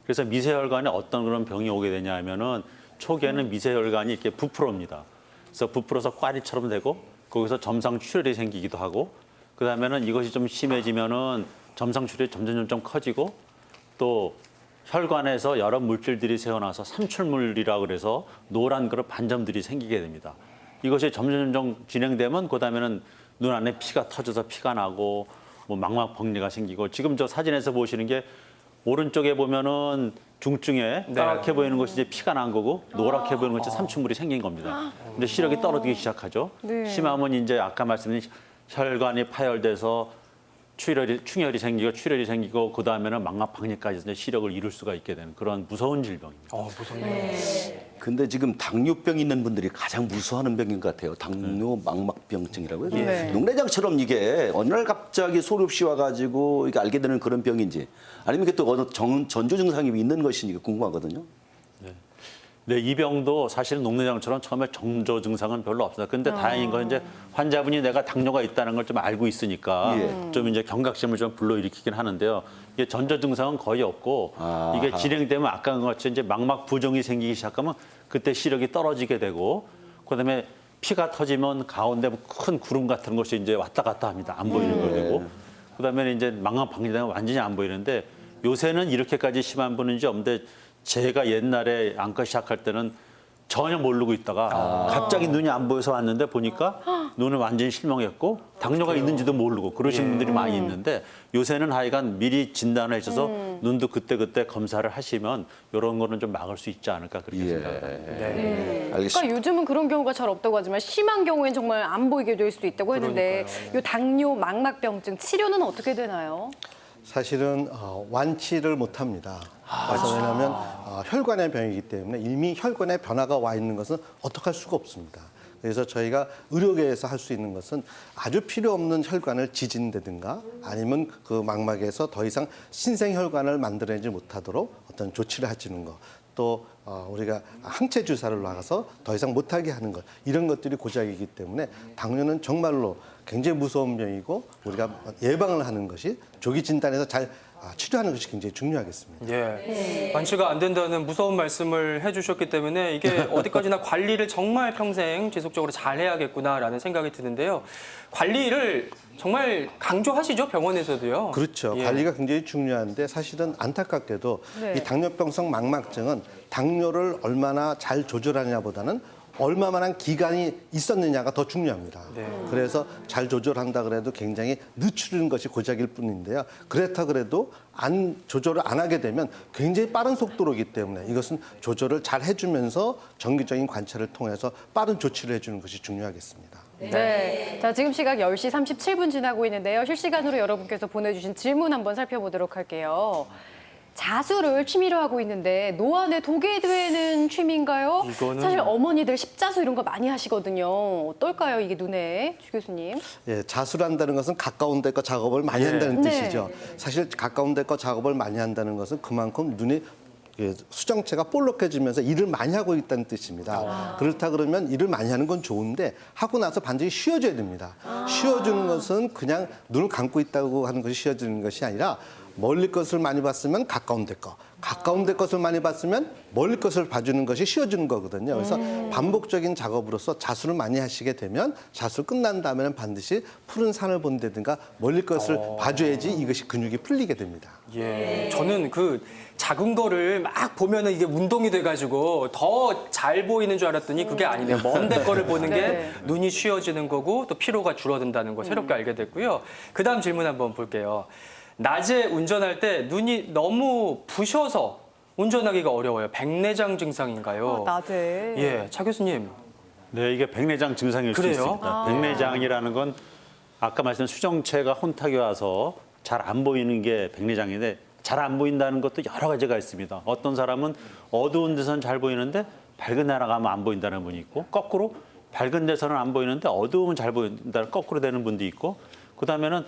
그래서 미세혈관에 어떤 그런 병이 오게 되냐 하면은 초기에는 미세혈관이 이렇게 부풀어옵니다. 그래서 부풀어서 꽈리처럼 되고 거기서 점상 출혈이 생기기도 하고 그다음에는 이것이 좀 심해지면은 점상 출혈이 점점 커지고 또 혈관에서 여러 물질들이 새어나와서 삼출물이라고 그래서 노란 그런 반점들이 생기게 됩니다. 이것이 점점 진행되면 그다음에는 눈 안에 피가 터져서 피가 나고 뭐 망막 박리가 생기고 지금 저 사진에서 보시는 게 오른쪽에 보면은 중증에 까맣게 보이는 것이 이제 피가 난 거고 노랗게 보이는 것이 삼춘물이 생긴 겁니다. 근데 시력이 떨어지기 시작하죠. 네. 심하면 이제 아까 말씀드린 혈관이 파열돼서 충혈이 생기고 출혈이 생기고 그 다음에는 망막 박리까지 이제 시력을 잃을 수가 있게 되는 그런 무서운 질병입니다. 무섭네요. 근데 지금 당뇨병 있는 분들이 가장 무서워하는 병인 것 같아요. 당뇨 망막병증이라고요. 네. 녹내장처럼 이게 어느 날 갑자기 소리 없이 와가지고 이게 알게 되는 그런 병인지 아니면 이게 또 어느 전조 증상이 있는 것인지 궁금하거든요. 네, 이 병도 사실은 녹내장처럼 처음에 정조 증상은 별로 없어요. 근데 다행인 건 이제 환자분이 내가 당뇨가 있다는 걸 좀 알고 있으니까 좀 이제 경각심을 좀 불러일으키긴 하는데요. 이게 전조 증상은 거의 없고 이게 진행되면 아까 같이 이제 망막 부종이 생기기 시작하면 그때 시력이 떨어지게 되고 그다음에 피가 터지면 가운데 큰 구름 같은 것이 이제 왔다 갔다 합니다. 안 보이는 거 되고 그다음에 이제 망막 박리되면 완전히 안 보이는데 요새는 이렇게까지 심한 분은 이제 없는데 제가 옛날에 안과 시작할 때는 전혀 모르고 있다가 갑자기 눈이 안 보여서 왔는데 보니까 눈은 완전히 실명했고 당뇨가 있는지도 모르고 그러신 분들이 많이 있는데 요새는 하여간 미리 진단을 해줘서 눈도 그때그때 검사를 하시면 이런 거는 좀 막을 수 있지 않을까 그렇게 생각합니다. 알겠습니다. 그러니까 요즘은 그런 경우가 잘 없다고 하지만 심한 경우엔 정말 안 보이게 될 수도 있다고 했는데 이 당뇨 망막병증 치료는 어떻게 되나요? 사실은 완치를 못합니다. 그래서 왜냐하면 혈관의 병이기 때문에 이미 혈관에 변화가 와 있는 것은 어떻게 할 수가 없습니다. 그래서 저희가 의료계에서 할 수 있는 것은 아주 필요 없는 혈관을 지진다든가 아니면 그 망막에서 더 이상 신생혈관을 만들어내지 못하도록 어떤 조치를 해주는 것. 또 우리가 항체 주사를 놔서 더 이상 못하게 하는 것 이런 것들이 고작이기 때문에 당뇨는 정말로 굉장히 무서운 병이고 우리가 예방을 하는 것이 조기 진단에서 잘 치료하는 것이 굉장히 중요하겠습니다. 예. 완치가 안 된다는 무서운 말씀을 해주셨기 때문에 이게 어디까지나 관리를 정말 평생 지속적으로 잘 해야겠구나라는 생각이 드는데요. 관리를 정말 강조하시죠, 병원에서도요. 그렇죠. 예. 관리가 굉장히 중요한데 사실은 안타깝게도 네. 이 당뇨병성 망막증은 당뇨를 얼마나 잘 조절하냐보다는 얼마만한 기간이 있었느냐가 더 중요합니다. 그래서 잘 조절한다 그래도 굉장히 늦추는 것이 고작일 뿐인데요. 그렇다 그래도 조절을 안 하게 되면 굉장히 빠른 속도로기 때문에 이것은 조절을 잘 해주면서 정기적인 관찰을 통해서 빠른 조치를 해주는 것이 중요하겠습니다. 네. 자, 지금 시각 10시 37분 지나고 있는데요. 실시간으로 여러분께서 보내주신 질문 한번 살펴보도록 할게요. 자수를 취미로 하고 있는데 노안에 독이 되는 취미인가요? 사실 어머니들 십자수 이런 거 많이 하시거든요. 어떨까요, 이게 눈에? 주 교수님. 예, 자수한다는 것은 가까운 데거 작업을 많이 한다는 네. 뜻이죠. 사실 가까운 데거 작업을 많이 한다는 것은 그만큼 눈이 수정체가 볼록해지면서 일을 많이 하고 있다는 뜻입니다. 그렇다 그러면 일을 많이 하는 건 좋은데 하고 나서 반드시 쉬어줘야 됩니다. 쉬어주는 것은 그냥 눈을 감고 있다고 하는 것이 쉬어주는 것이 아니라 멀리 것을 많이 봤으면 가까운 데 거, 가까운 데 것을 많이 봤으면 멀리 것을 봐주는 것이 쉬어주는 거거든요. 그래서 반복적인 작업으로서 자수를 많이 하시게 되면 자수 끝난 다음에는 반드시 푸른 산을 본다든가 멀리 것을 봐줘야지 이것이 근육이 풀리게 됩니다. 예, 저는 그 작은 거를 막 보면은 이게 운동이 돼가지고 더 잘 보이는 줄 알았더니 그게 아니네요. 먼 데 거를 보는 게 네. 눈이 쉬어지는 거고 또 피로가 줄어든다는 거 새롭게 알게 됐고요. 그다음 질문 한번 볼게요. 낮에 운전할 때 눈이 너무 부셔서 운전하기가 어려워요. 백내장 증상인가요? 낮에. 예, 차 교수님. 네, 이게 백내장 증상일 수 그래요? 있습니다. 백내장이라는 건 아까 말씀드린 수정체가 혼탁이 와서 잘 안 보이는 게 백내장인데 잘 안 보인다는 것도 여러 가지가 있습니다. 어떤 사람은 어두운 데서는 잘 보이는데 밝은 데 나가면 안 보인다는 분이 있고 거꾸로 밝은 데서는 안 보이는데 어두우면 잘 보인다는 거꾸로 되는 분도 있고 그다음에는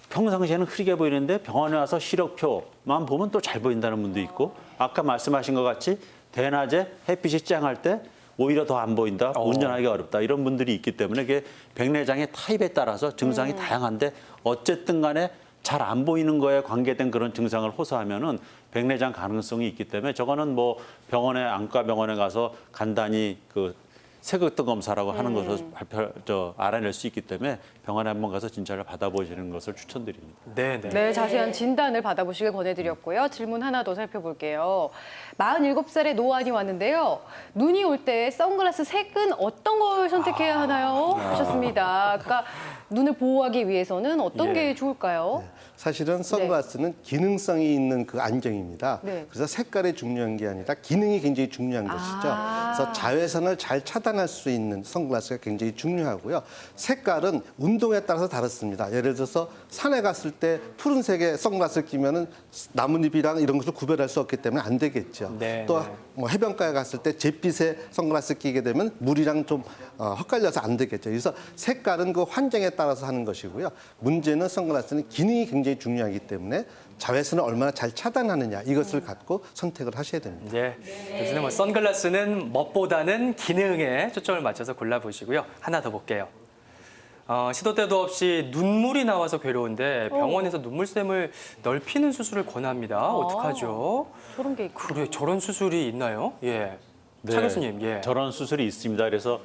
평상시에는 흐리게 보이는데 병원에 와서 시력표만 보면 또 잘 보인다는 분도 있고 아까 말씀하신 것 같이 대낮에 햇빛이 쨍할 때 오히려 더 안 보인다, 운전하기가 어렵다 이런 분들이 있기 때문에 이게 백내장의 타입에 따라서 증상이 다양한데 어쨌든 간에 잘 안 보이는 거에 관계된 그런 증상을 호소하면은 백내장 가능성이 있기 때문에 저거는 뭐 병원에 안과 병원에 가서 간단히 그 색흑도 검사라고 하는 것을 알아낼 수 있기 때문에 병원에 한번 가서 진찰을 받아보시는 것을 추천드립니다. 네. 네, 자세한 진단을 받아보시길 권해드렸고요. 질문 하나 더 살펴볼게요. 47살의 노안이 왔는데요. 눈이 올 때 선글라스 색은 어떤 걸 선택해야 하나요? 하셨습니다. 아까 눈을 보호하기 위해서는 어떤 게 좋을까요? 사실은 선글라스는 기능성이 있는 그 안경입니다. 네. 그래서 색깔이 중요한 게 아니라 기능이 굉장히 중요한 것이죠. 그래서 자외선을 잘 차단할 수 있는 선글라스가 굉장히 중요하고요. 색깔은 운동에 따라서 다릅니다. 예를 들어서 산에 갔을 때 푸른색의 선글라스를 끼면은 나뭇잎이랑 이런 것을 구별할 수 없기 때문에 안 되겠죠. 네, 또 네. 뭐 해변가에 갔을 때 잿빛의 선글라스 끼게 되면 물이랑 좀 헛갈려서 안 되겠죠. 그래서 색깔은 그 환경에 따라서 하는 것이고요. 문제는 선글라스는 기능이 굉장히 중요하기 때문에 자외선을 얼마나 잘 차단하느냐 이것을 갖고 선택을 하셔야 됩니다. 네. 교수님, 뭐 선글라스는 멋보다는 기능에 초점을 맞춰서 골라보시고요. 하나 더 볼게요. 시도 때도 없이 눈물이 나와서 괴로운데 병원에서 눈물샘을 넓히는 수술을 권합니다. 어떡하죠? 저런 게 있고. 그래, 저런 수술이 있나요? 예. 차 교수님, 예. 저런 수술이 있습니다. 그래서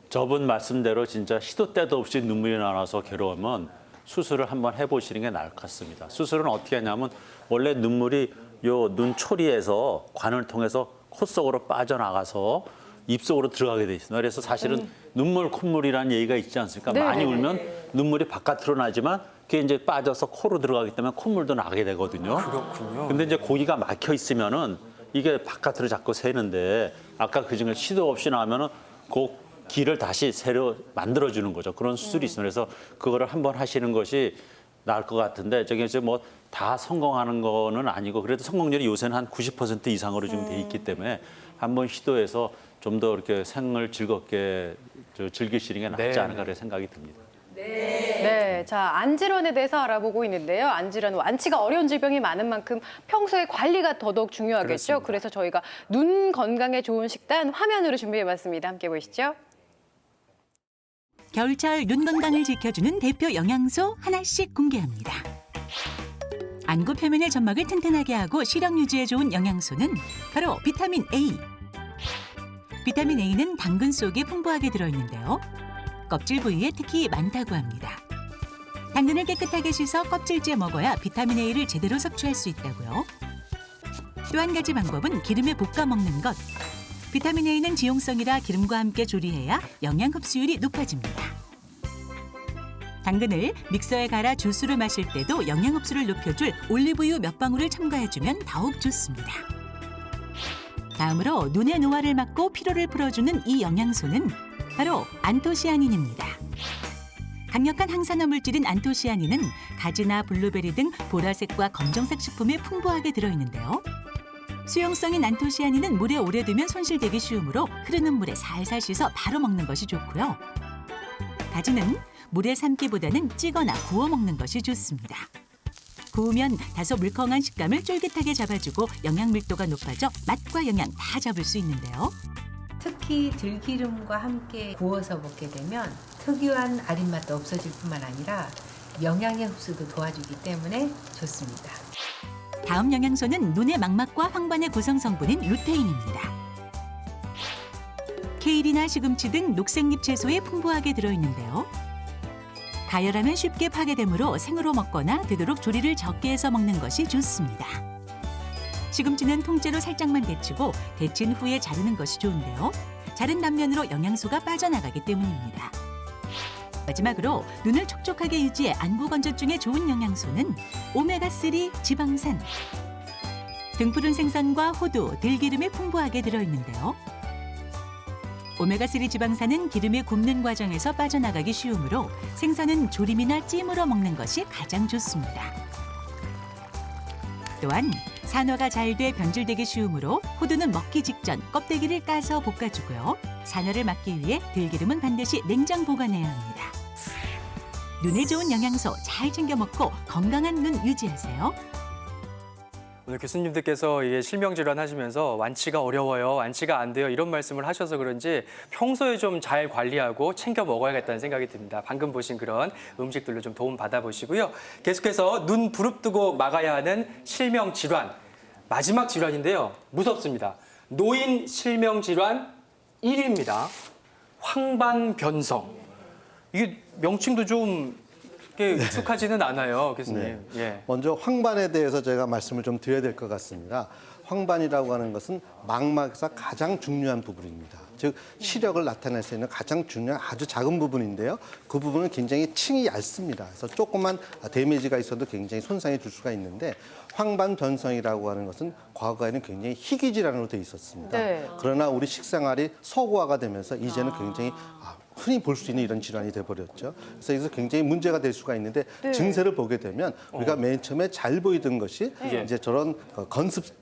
저분 말씀대로 진짜 시도 때도 없이 눈물이 나와서 괴로우면 수술을 한번 해보시는 게 나을 것 같습니다. 수술은 어떻게 하냐면 원래 눈물이 요 눈초리에서 관을 통해서 코 속으로 빠져나가서 입 속으로 들어가게 돼 있습니다. 그래서 사실은 눈물 콧물이라는 얘기가 있지 않습니까? 네, 많이 네, 울면 눈물이 바깥으로 나지만 그게 이제 빠져서 코로 들어가기 때문에 콧물도 나게 되거든요. 그렇군요. 근데 이제 고기가 막혀 있으면은 이게 바깥으로 자꾸 새는데 아까 그 중에 시도 없이 나오면은 그 길을 다시 새로 만들어주는 거죠. 그런 수술이 있습니다. 그래서 그거를 한번 하시는 것이 나을 것 같은데 저게 이제 뭐 다 성공하는 거는 아니고 그래도 성공률이 요새는 한 90% 이상으로 지금 돼 있기 때문에 한번 시도해서 좀 더 이렇게 생을 즐겁게 즐기시는 게 낫지 네, 않을까 그런 생각이 듭니다. 네, 자 안질환에 대해서 알아보고 있는데요. 안질환 완치가 어려운 질병이 많은 만큼 평소에 관리가 더더욱 중요하겠죠. 그렇습니다. 그래서 저희가 눈 건강에 좋은 식단 화면으로 준비해봤습니다. 함께 보시죠. 겨울철 눈 건강을 지켜주는 대표 영양소 하나씩 공개합니다. 안구 표면의 점막을 튼튼하게 하고 시력 유지에 좋은 영양소는 바로 비타민 A. 비타민 A는 당근 속에 풍부하게 들어있는데요. 껍질 부위에 특히 많다고 합니다. 당근을 깨끗하게 씻어 껍질째 먹어야 비타민 A를 제대로 섭취할 수 있다고요. 또 한 가지 방법은 기름에 볶아 먹는 것. 비타민 A는 지용성이라 기름과 함께 조리해야 영양 흡수율이 높아집니다. 당근을 믹서에 갈아 주스를 마실 때도 영양 흡수를 높여줄 올리브유 몇 방울을 첨가해주면 더욱 좋습니다. 다음으로 눈의 노화를 막고 피로를 풀어주는 이 영양소는 바로 안토시아닌입니다. 강력한 항산화 물질인 안토시아닌은 가지나 블루베리 등 보라색과 검정색 식품에 풍부하게 들어있는데요. 수용성인 안토시아닌은 물에 오래 두면 손실되기 쉬우므로 흐르는 물에 살살 씻어 바로 먹는 것이 좋고요. 가지는 물에 삶기보다는 찌거나 구워 먹는 것이 좋습니다. 구우면 다소 물컹한 식감을 쫄깃하게 잡아주고 영양 밀도가 높아져 맛과 영양 다 잡을 수 있는데요. 특히 들기름과 함께 구워서 먹게 되면 특유한 아린 맛도 없어질 뿐만 아니라 영양의 흡수도 도와주기 때문에 좋습니다. 다음 영양소는 눈의 망막과 황반의 구성 성분인 루테인입니다. 케일이나 시금치 등 녹색잎 채소에 풍부하게 들어있는데요. 가열하면 쉽게 파괴되므로 생으로 먹거나 되도록 조리를 적게 해서 먹는 것이 좋습니다. 시금치는 통째로 살짝만 데치고 데친 후에 자르는 것이 좋은데요. 자른 단면으로 영양소가 빠져나가기 때문입니다. 마지막으로 눈을 촉촉하게 유지해 안구 건조증에 좋은 영양소는 오메가3 지방산. 등푸른 생선과 호두, 들기름에 풍부하게 들어있는데요. 오메가3 지방산은 기름에 굽는 과정에서 빠져나가기 쉬우므로 생선은 조림이나 찜으로 먹는 것이 가장 좋습니다. 또한 산화가 잘 돼 변질되기 쉬우므로 호두는 먹기 직전 껍데기를 까서 볶아주고요. 산화를 막기 위해 들기름은 반드시 냉장 보관해야 합니다. 눈에 좋은 영양소 잘 챙겨 먹고 건강한 눈 유지하세요. 오늘 교수님들께서 이게 실명질환 하시면서 완치가 어려워요, 완치가 안 돼요 이런 말씀을 하셔서 그런지 평소에 좀 잘 관리하고 챙겨 먹어야겠다는 생각이 듭니다. 방금 보신 그런 음식들로 좀 도움 받아보시고요. 계속해서 눈 부릅뜨고 막아야 하는 실명질환, 마지막 질환인데요. 무섭습니다. 노인 실명질환 1위입니다. 황반변성. 이게 명칭도 좀 익숙하지는 않아요, 교수님. 네. 예. 먼저 황반에 대해서 제가 말씀을 좀 드려야 될 것 같습니다. 황반이라고 하는 것은 망막에서 가장 중요한 부분입니다. 즉 시력을 나타낼 수 있는 가장 중요한 아주 작은 부분인데요. 그 부분은 굉장히 층이 얇습니다. 그래서 조금만 데미지가 있어도 굉장히 손상해 줄 수가 있는데 황반변성이라고 하는 것은 과거에는 굉장히 희귀 질환으로 되어 있었습니다. 네. 그러나 우리 식생활이 서구화가 되면서 이제는 굉장히 흔히 볼 수 있는 이런 질환이 돼버렸죠. 그래서 여기서 굉장히 문제가 될 수가 있는데 증세를 보게 되면 우리가 맨 처음에 잘 보이던 것이 이제 저런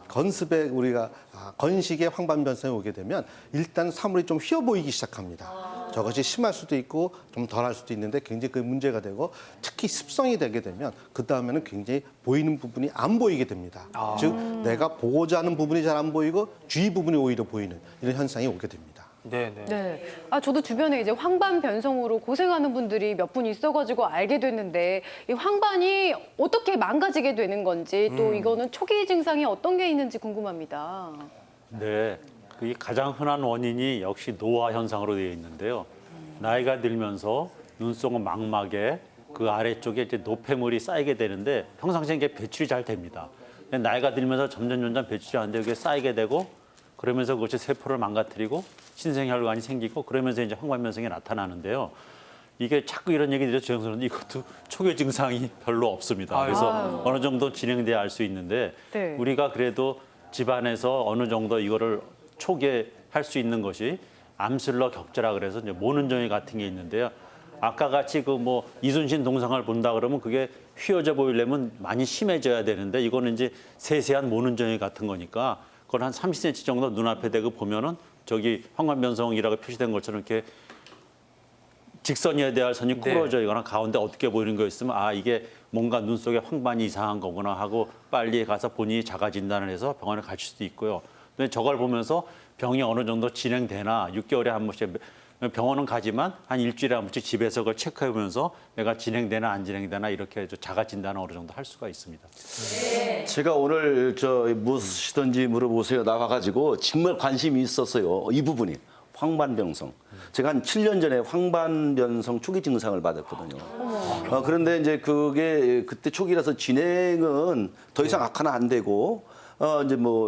건습에 우리가 건식의 황반변성이 오게 되면 일단 사물이 좀 휘어 보이기 시작합니다. 저것이 심할 수도 있고 좀 덜할 수도 있는데 굉장히 그 문제가 되고 특히 습성이 되게 되면 그 다음에는 굉장히 보이는 부분이 안 보이게 됩니다. 즉 내가 보고자 하는 부분이 잘 안 보이고 주위 부분이 오히려 보이는 이런 현상이 오게 됩니다. 네네. 네. 저도 주변에 이제 황반 변성으로 고생하는 분들이 몇 분 있어가지고 알게 됐는데 이 황반이 어떻게 망가지게 되는 건지 또 이거는 초기 증상이 어떤 게 있는지 궁금합니다. 네, 그 가장 흔한 원인이 역시 노화 현상으로 되어 있는데요. 나이가 들면서 눈속 망막에 그 아래쪽에 이제 노폐물이 쌓이게 되는데 평상시에 이게 배출이 잘 됩니다. 근데 나이가 들면서 점점 배출이 안 되게 쌓이게 되고 그러면서 그것이 세포를 망가뜨리고 신생혈관이 생기고 그러면서 이제 황반변성이 나타나는데요. 이게 자꾸 이런 얘기 들어서 죄송스러운데 이것도 초기 증상이 별로 없습니다. 그래서 어느 정도 진행돼야 알 수 있는데 네. 우리가 그래도 집안에서 어느 정도 이거를 초기에 할 수 있는 것이 암슬러 격자라 그래서 이제 모는정이 같은 게 있는데요. 아까 같이 그 뭐 이순신 동상을 본다 그러면 그게 휘어져 보이려면 많이 심해져야 되는데 이거는 이제 세세한 모는정이 같은 거니까 그걸 한 30cm 정도 눈앞에 대고 보면은 저기 황반변성이라고 표시된 것처럼 이렇게 직선이어야 될 선이 구부러져 있거나 가운데 어떻게 보이는 거 있으면 이게 뭔가 눈 속에 황반이 이상한 거구나 하고 빨리 가서 본인이 자가 진단을 해서 병원에 가실 수도 있고요. 근데 저걸 보면서 병이 어느 정도 진행되나 6개월에 한 번씩 병원은 가지만 한 일주일에 한 번씩 집에서 그걸 체크해 보면서 내가 진행되나 안 진행되나 이렇게 자가 진단을 어느 정도 할 수가 있습니다. 제가 오늘 무엇이든지 물어보세요 나와가지고 정말 관심이 있었어요. 이 부분이 황반변성. 제가 한 7년 전에 황반변성 초기 증상을 받았거든요. 그런데 이제 그게 그때 초기라서 진행은 더 이상 악화는 안 되고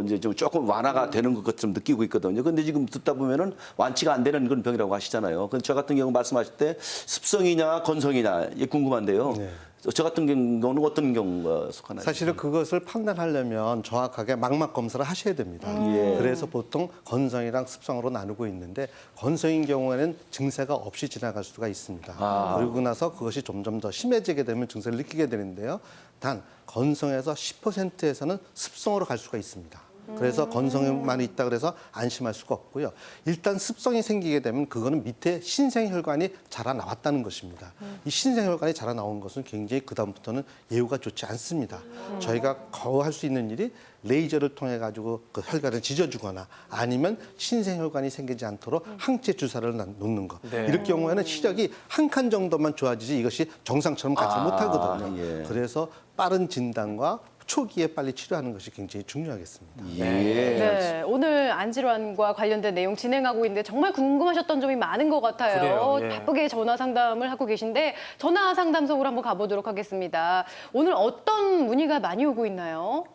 이제 좀 조금 완화가 되는 것처럼 느끼고 있거든요. 근데 지금 듣다 보면은 완치가 안 되는 그런 병이라고 하시잖아요. 근데 저 같은 경우 말씀하실 때 습성이냐 건성이냐 이게 궁금한데요. 네. 저 같은 경우는 어떤 경우가 속하나요? 사실은 그것을 판단하려면 정확하게 망막 검사를 하셔야 됩니다. 예. 그래서 보통 건성이랑 습성으로 나누고 있는데 건성인 경우에는 증세가 없이 지나갈 수가 있습니다. 그리고 나서 그것이 점점 더 심해지게 되면 증세를 느끼게 되는데요. 단 건성에서 10%에서는 습성으로 갈 수가 있습니다. 그래서 건성만 있다 그래서 안심할 수가 없고요. 일단 습성이 생기게 되면 그거는 밑에 신생혈관이 자라나왔다는 것입니다. 이 신생혈관이 자라나온 것은 굉장히 그다음부터는 예후가 좋지 않습니다. 저희가 거의 할 수 있는 일이 레이저를 통해 가지고 그 혈관을 찢어주거나 아니면 신생혈관이 생기지 않도록 항체 주사를 놓는 것. 네. 이럴 경우에는 시력이 한 칸 정도만 좋아지지 이것이 정상처럼 가지 못하거든요. 예. 그래서 빠른 진단과 초기에 빨리 치료하는 것이 굉장히 중요하겠습니다. 예. 네, 오늘 안질환과 관련된 내용 진행하고 있는데 정말 궁금하셨던 점이 많은 것 같아요. 그래요, 예. 바쁘게 전화 상담을 하고 계신데 전화 상담석으로 한번 가보도록 하겠습니다. 오늘 어떤 문의가 많이 오고 있나요?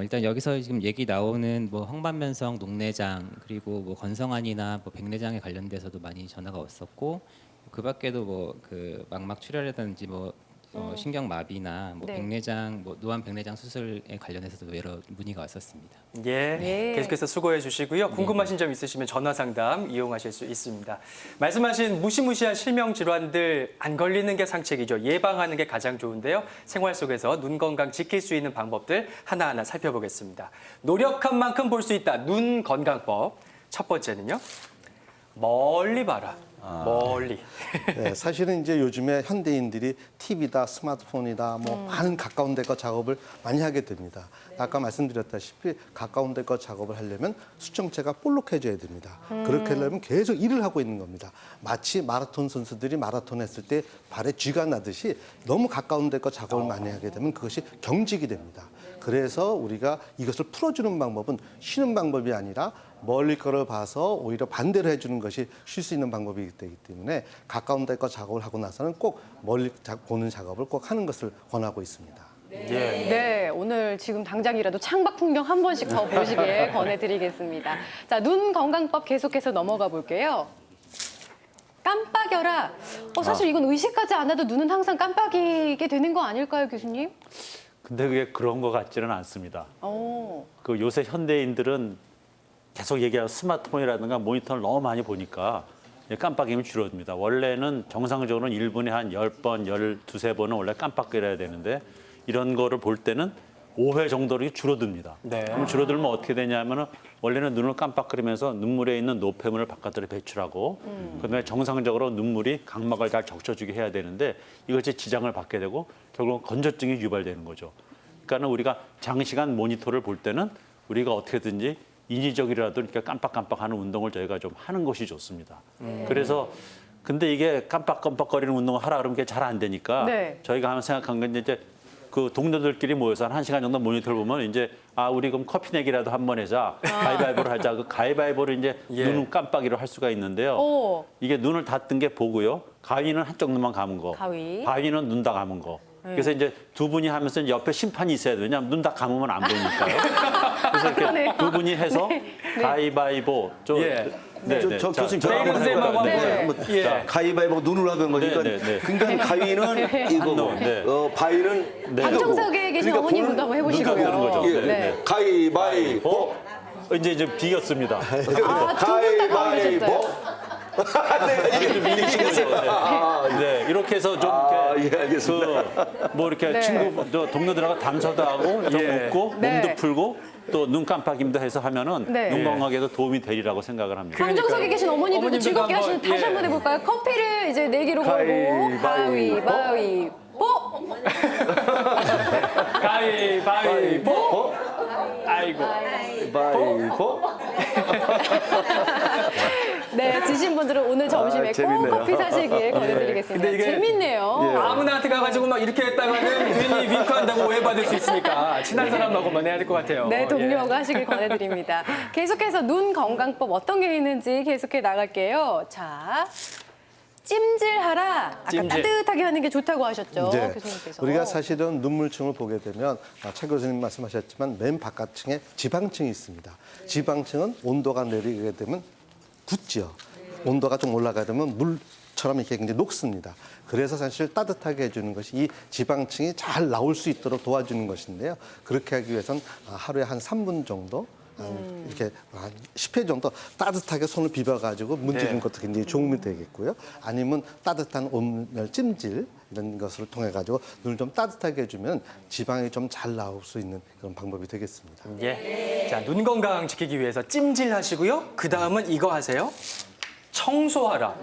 일단 여기서 지금 얘기 나오는 뭐 황반변성, 녹내장 그리고 뭐 건성환이나 뭐 백내장에 관련돼서도 많이 전화가 왔었고 그 밖에도 뭐 그 망막 출혈이라든지 뭐 신경마비나 뭐 네. 백내장, 뭐 노안 백내장 수술에 관련해서도 여러 문의가 왔었습니다. 예, 네. 계속해서 수고해 주시고요. 궁금하신 점 있으시면 전화 상담 이용하실 수 있습니다. 말씀하신 무시무시한 실명 질환들 안 걸리는 게 상책이죠. 예방하는 게 가장 좋은데요. 생활 속에서 눈 건강 지킬 수 있는 방법들 하나하나 살펴보겠습니다. 노력한 만큼 볼 수 있다. 눈 건강법. 첫 번째는요. 멀리 봐라. 멀리. 네, 사실은 이제 요즘에 현대인들이 TV다, 스마트폰이다, 뭐 많은 가까운 데거 작업을 많이 하게 됩니다. 아까 말씀드렸다시피 가까운 데거 작업을 하려면 수정체가 볼록해져야 됩니다. 그렇게 하려면 계속 일을 하고 있는 겁니다. 마치 마라톤 선수들이 마라톤 했을 때 발에 쥐가 나듯이 너무 가까운 데거 작업을 많이 하게 되면 그것이 경직이 됩니다. 그래서 우리가 이것을 풀어주는 방법은 쉬는 방법이 아니라 멀리 거를 봐서 오히려 반대로 해주는 것이 쉴 수 있는 방법이기 때문에 가까운 데 거 작업을 하고 나서는 꼭 멀리 보는 작업을 꼭 하는 것을 권하고 있습니다. 예. 네, 오늘 지금 당장이라도 창밖 풍경 한 번씩 더 보시길 권해드리겠습니다. 자, 눈 건강법 계속해서 넘어가 볼게요. 깜빡여라. 사실 이건 의식하지 않아도 눈은 항상 깜빡이게 되는 거 아닐까요, 교수님? 근데 그게 그런 것 같지는 않습니다. 어, 그 요새 현대인들은 계속 얘기하는 스마트폰이라든가 모니터를 너무 많이 보니까 깜빡임이 줄어듭니다. 원래는 정상적으로는 1분에 한 10번, 12~13번은 원래 깜빡거려야 되는데 이런 거를 볼 때는 5회 정도로 줄어듭니다. 네. 그럼 줄어들면 어떻게 되냐면은 원래는 눈을 깜빡거리면서 눈물에 있는 노폐물을 바깥으로 배출하고 그다음에 정상적으로 눈물이 각막을 잘 적셔주게 해야 되는데 이것이 지장을 받게 되고 결국 건조증이 유발되는 거죠. 그러니까는 우리가 장시간 모니터를 볼 때는 우리가 어떻게든지 인위적이라도 이렇게 깜빡깜빡하는 운동을 저희가 좀 하는 것이 좋습니다. 그래서 근데 이게 깜빡깜빡거리는 운동을 하라 그러면 그게 잘 안 되니까 네. 저희가 한번 생각한 건 이제 그 동료들끼리 모여서 한 1시간 정도 모니터를 보면 이제 우리 그럼 커피 내기라도 한번 하자. 가위바위보를 하자. 그 가위바위보를 이제 예. 눈 깜빡이로 할 수가 있는데요. 오. 이게 눈을 닫던 게 보고요. 가위는 한쪽 눈만 감은 거. 가위. 바위는 눈 다 감은 거. 그래서 이제 두 분이 하면서 옆에 심판이 있어야 돼요. 왜냐하면 눈 다 감으면 안 보니까요. 그래서 이렇게 그러네요. 두 분이 해서 가위바위보. 예. 저 교수님 저랑 레이건 한번 선생님하고 해볼까요? 한번. 한번 예. 자, 가위바위보 눈으로 하는 거니까 네, 네, 네. 그러니까 가위는 이거고 네. 바위는 방청석에 계신 그러니까 어머니분도 보는 한번 눈 해보시고요. 감는 거죠. 예. 네, 네. 가위바위보 이제 비겼습니다. 두 분 다 가위셨어요. 내가 이게 네, 이렇게 해서 좀 이렇게 예, 알겠습니다. 뭐 이렇게 네. 친구 동료들하고 담소도 하고 좀 예. 웃고 네. 몸도 풀고 또 눈 깜빡임도 해서 하면은 네. 눈 건강에도 도움이 되리라고 생각을 합니다. 방청석에 계신 어머니들도 어머님들도 즐겁게 한번, 하시는 다시 예. 한번 해볼까요? 커피를 이제 내기로 걸고 가위바위보. 가위바위보. 가위바위보. 아이고. 바위보. 네, 드신 분들은 오늘 점심에 꼭 재밌네요. 커피 사시길 권해드리겠습니다. 근데 이게- 재밌네요. 아무나한테 가가지고 막 이렇게 했다가는 괜히 윙크한다고 오해받을 수 있으니까 친한 사람하고만 해야 될 것 같아요. 네, 예. 동료가 하시길 계속해서 눈 건강법 어떤 게 있는지 계속해 나갈게요. 자, 찜질하라. 아까 찜질. 따뜻하게 하는 게 좋다고 하셨죠, 네. 교수님께서. 우리가 사실은 눈물층을 보게 되면 최 교수님 말씀하셨지만 맨 바깥층에 지방층이 있습니다. 지방층은 온도가 내리게 되면 굳죠. 온도가 좀 올라가게 되면 물처럼 이렇게 굉장히 녹습니다. 그래서 사실 따뜻하게 해주는 것이 이 지방층이 잘 나올 수 있도록 도와주는 것인데요. 그렇게 하기 위해서는 하루에 한 3분 정도 이렇게 한 10회 정도 따뜻하게 손을 비벼가지고 문지르는 네. 것도 굉장히 도움이 되겠고요. 아니면 따뜻한 온열 찜질 이런 것을 통해 가지고 눈을 좀 따뜻하게 해주면 지방이 좀 잘 나올 수 있는 그런 방법이 되겠습니다. 예. 자, 눈 건강 지키기 위해서 찜질 하시고요. 그 다음은 이거 하세요. 청소하라.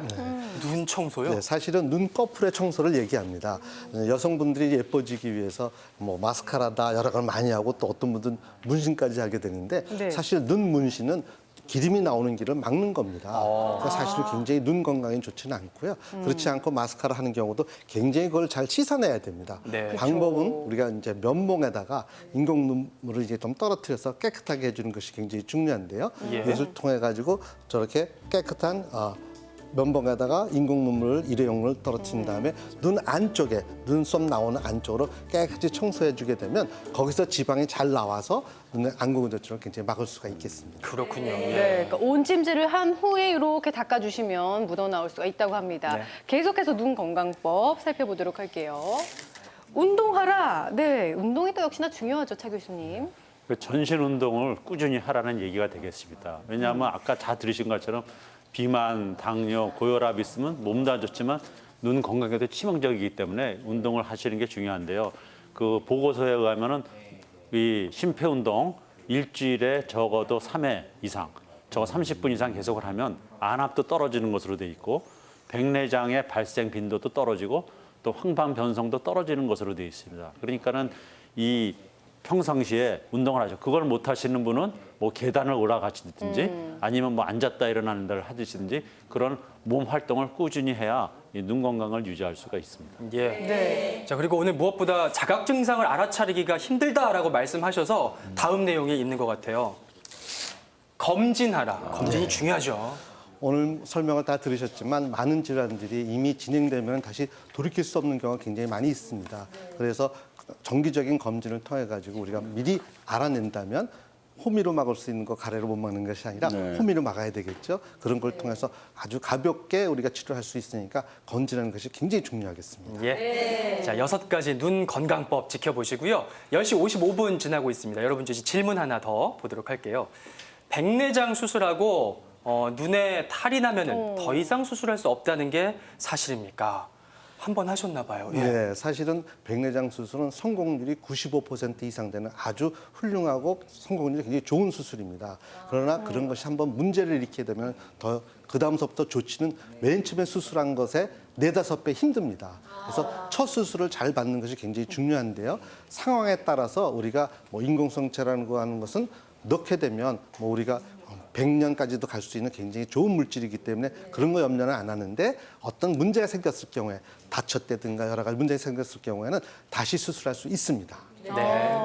눈 청소요? 네, 사실은 눈꺼풀의 청소를 얘기합니다. 여성분들이 예뻐지기 위해서 뭐 마스카라다 여러 걸 많이 하고 또 어떤 분들은 문신까지 하게 되는데 네. 사실 눈 문신은 기름이 나오는 길을 막는 겁니다. 그래서 사실 굉장히 눈 건강에 좋지는 않고요. 그렇지 않고 마스카라 하는 경우도 굉장히 그걸 잘 씻어내야 됩니다. 네. 방법은 우리가 이제 면봉에다가 인공 눈물을 이제 좀 떨어뜨려서 깨끗하게 해주는 것이 굉장히 중요한데요. 예. 이것을 통해 가지고 저렇게 깨끗한 면봉에다가 인공 눈물을 일회용을 떨어뜨린 다음에 눈 안쪽에 눈썹 나오는 안쪽으로 깨끗이 청소해주게 되면 거기서 지방이 잘 나와서 눈의 안구건조증을 굉장히 막을 수가 있겠습니다. 그렇군요. 예. 네, 그러니까 온 찜질을 한 후에 이렇게 닦아주시면 묻어 나올 수가 있다고 합니다. 네. 계속해서 눈 건강법 살펴보도록 할게요. 운동하라. 네, 운동이 또 역시나 중요하죠, 차 교수님. 그 전신 운동을 꾸준히 하라는 얘기가 되겠습니다. 왜냐하면 아까 다 들으신 것처럼 비만, 당뇨, 고혈압 있으면 몸도 안 좋지만 눈 건강에도 치명적이기 때문에 운동을 하시는 게 중요한데요. 그 보고서에 의하면은 이 심폐운동 일주일에 적어도 3회 이상, 적어 30분 이상 계속을 하면 안압도 떨어지는 것으로 돼 있고 백내장의 발생 빈도도 떨어지고 또 황반 변성도 떨어지는 것으로 돼 있습니다. 그러니까는 이 평상시에 운동을 하죠. 그걸 못 하시는 분은 뭐 계단을 올라가시든지 아니면 뭐 앉았다 일어나는 데를 하시든지 그런 몸 활동을 꾸준히 해야 이 눈 건강을 유지할 수가 있습니다. 예. 네. 자, 그리고 오늘 무엇보다 자각 증상을 알아차리기가 힘들다라고 말씀하셔서 다음 내용이 있는 것 같아요. 검진하라. 검진이 중요하죠. 오늘 설명을 다 들으셨지만 많은 질환들이 이미 진행되면 다시 돌이킬 수 없는 경우가 굉장히 많이 있습니다. 그래서 정기적인 검진을 통해 가지고 우리가 미리 알아낸다면 호미로 막을 수 있는 거 가래로 못 막는 것이 아니라 호미로 막아야 되겠죠. 그런 걸 통해서 아주 가볍게 우리가 치료할 수 있으니까 검진하는 것이 굉장히 중요하겠습니다. 예. 자, 6가지 눈 건강법 지켜보시고요. 10시 55분 지나고 있습니다. 여러분 주신 질문 하나 더 보도록 할게요. 백내장 수술하고 눈에 탈이 나면은 더 이상 수술할 수 없다는 게 사실입니까? 한 번 하셨나 봐요. 예. 네, 사실은 백내장 수술은 성공률이 95% 이상 되는 아주 훌륭하고 성공률이 굉장히 좋은 수술입니다. 그러나 그런 것이 한번 문제를 일으키게 되면 더 그다음서부터 조치는 맨 처음에 수술한 것에 4-5배 힘듭니다. 그래서 첫 수술을 잘 받는 것이 굉장히 중요한데요. 상황에 따라서 우리가 뭐 인공성체라는 거 하는 것은 넣게 되면 뭐 우리가 100년까지도 갈 수 있는 굉장히 좋은 물질이기 때문에 그런 거 염려는 안 하는데 어떤 문제가 생겼을 경우에 다쳤다든가 여러 가지 문제가 생겼을 경우에는 다시 수술할 수 있습니다. 네.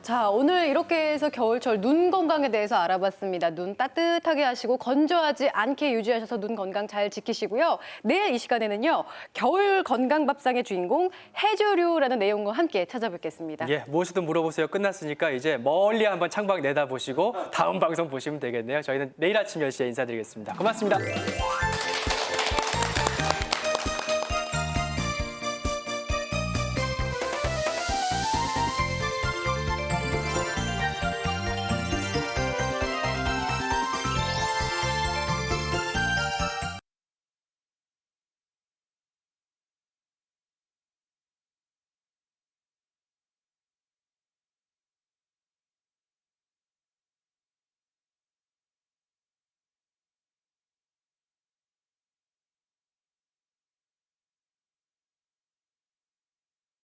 자, 오늘 이렇게 해서 겨울철 눈 건강에 대해서 알아봤습니다. 눈 따뜻하게 하시고 건조하지 않게 유지하셔서 눈 건강 잘 지키시고요. 내일 이 시간에는요, 겨울 건강 밥상의 주인공 해조류라는 내용과 함께 찾아뵙겠습니다. 예, 무엇이든 물어보세요. 끝났으니까 이제 멀리 한번 창밖 내다보시고 다음 방송 보시면 되겠네요. 저희는 내일 아침 10시에 인사드리겠습니다. 고맙습니다.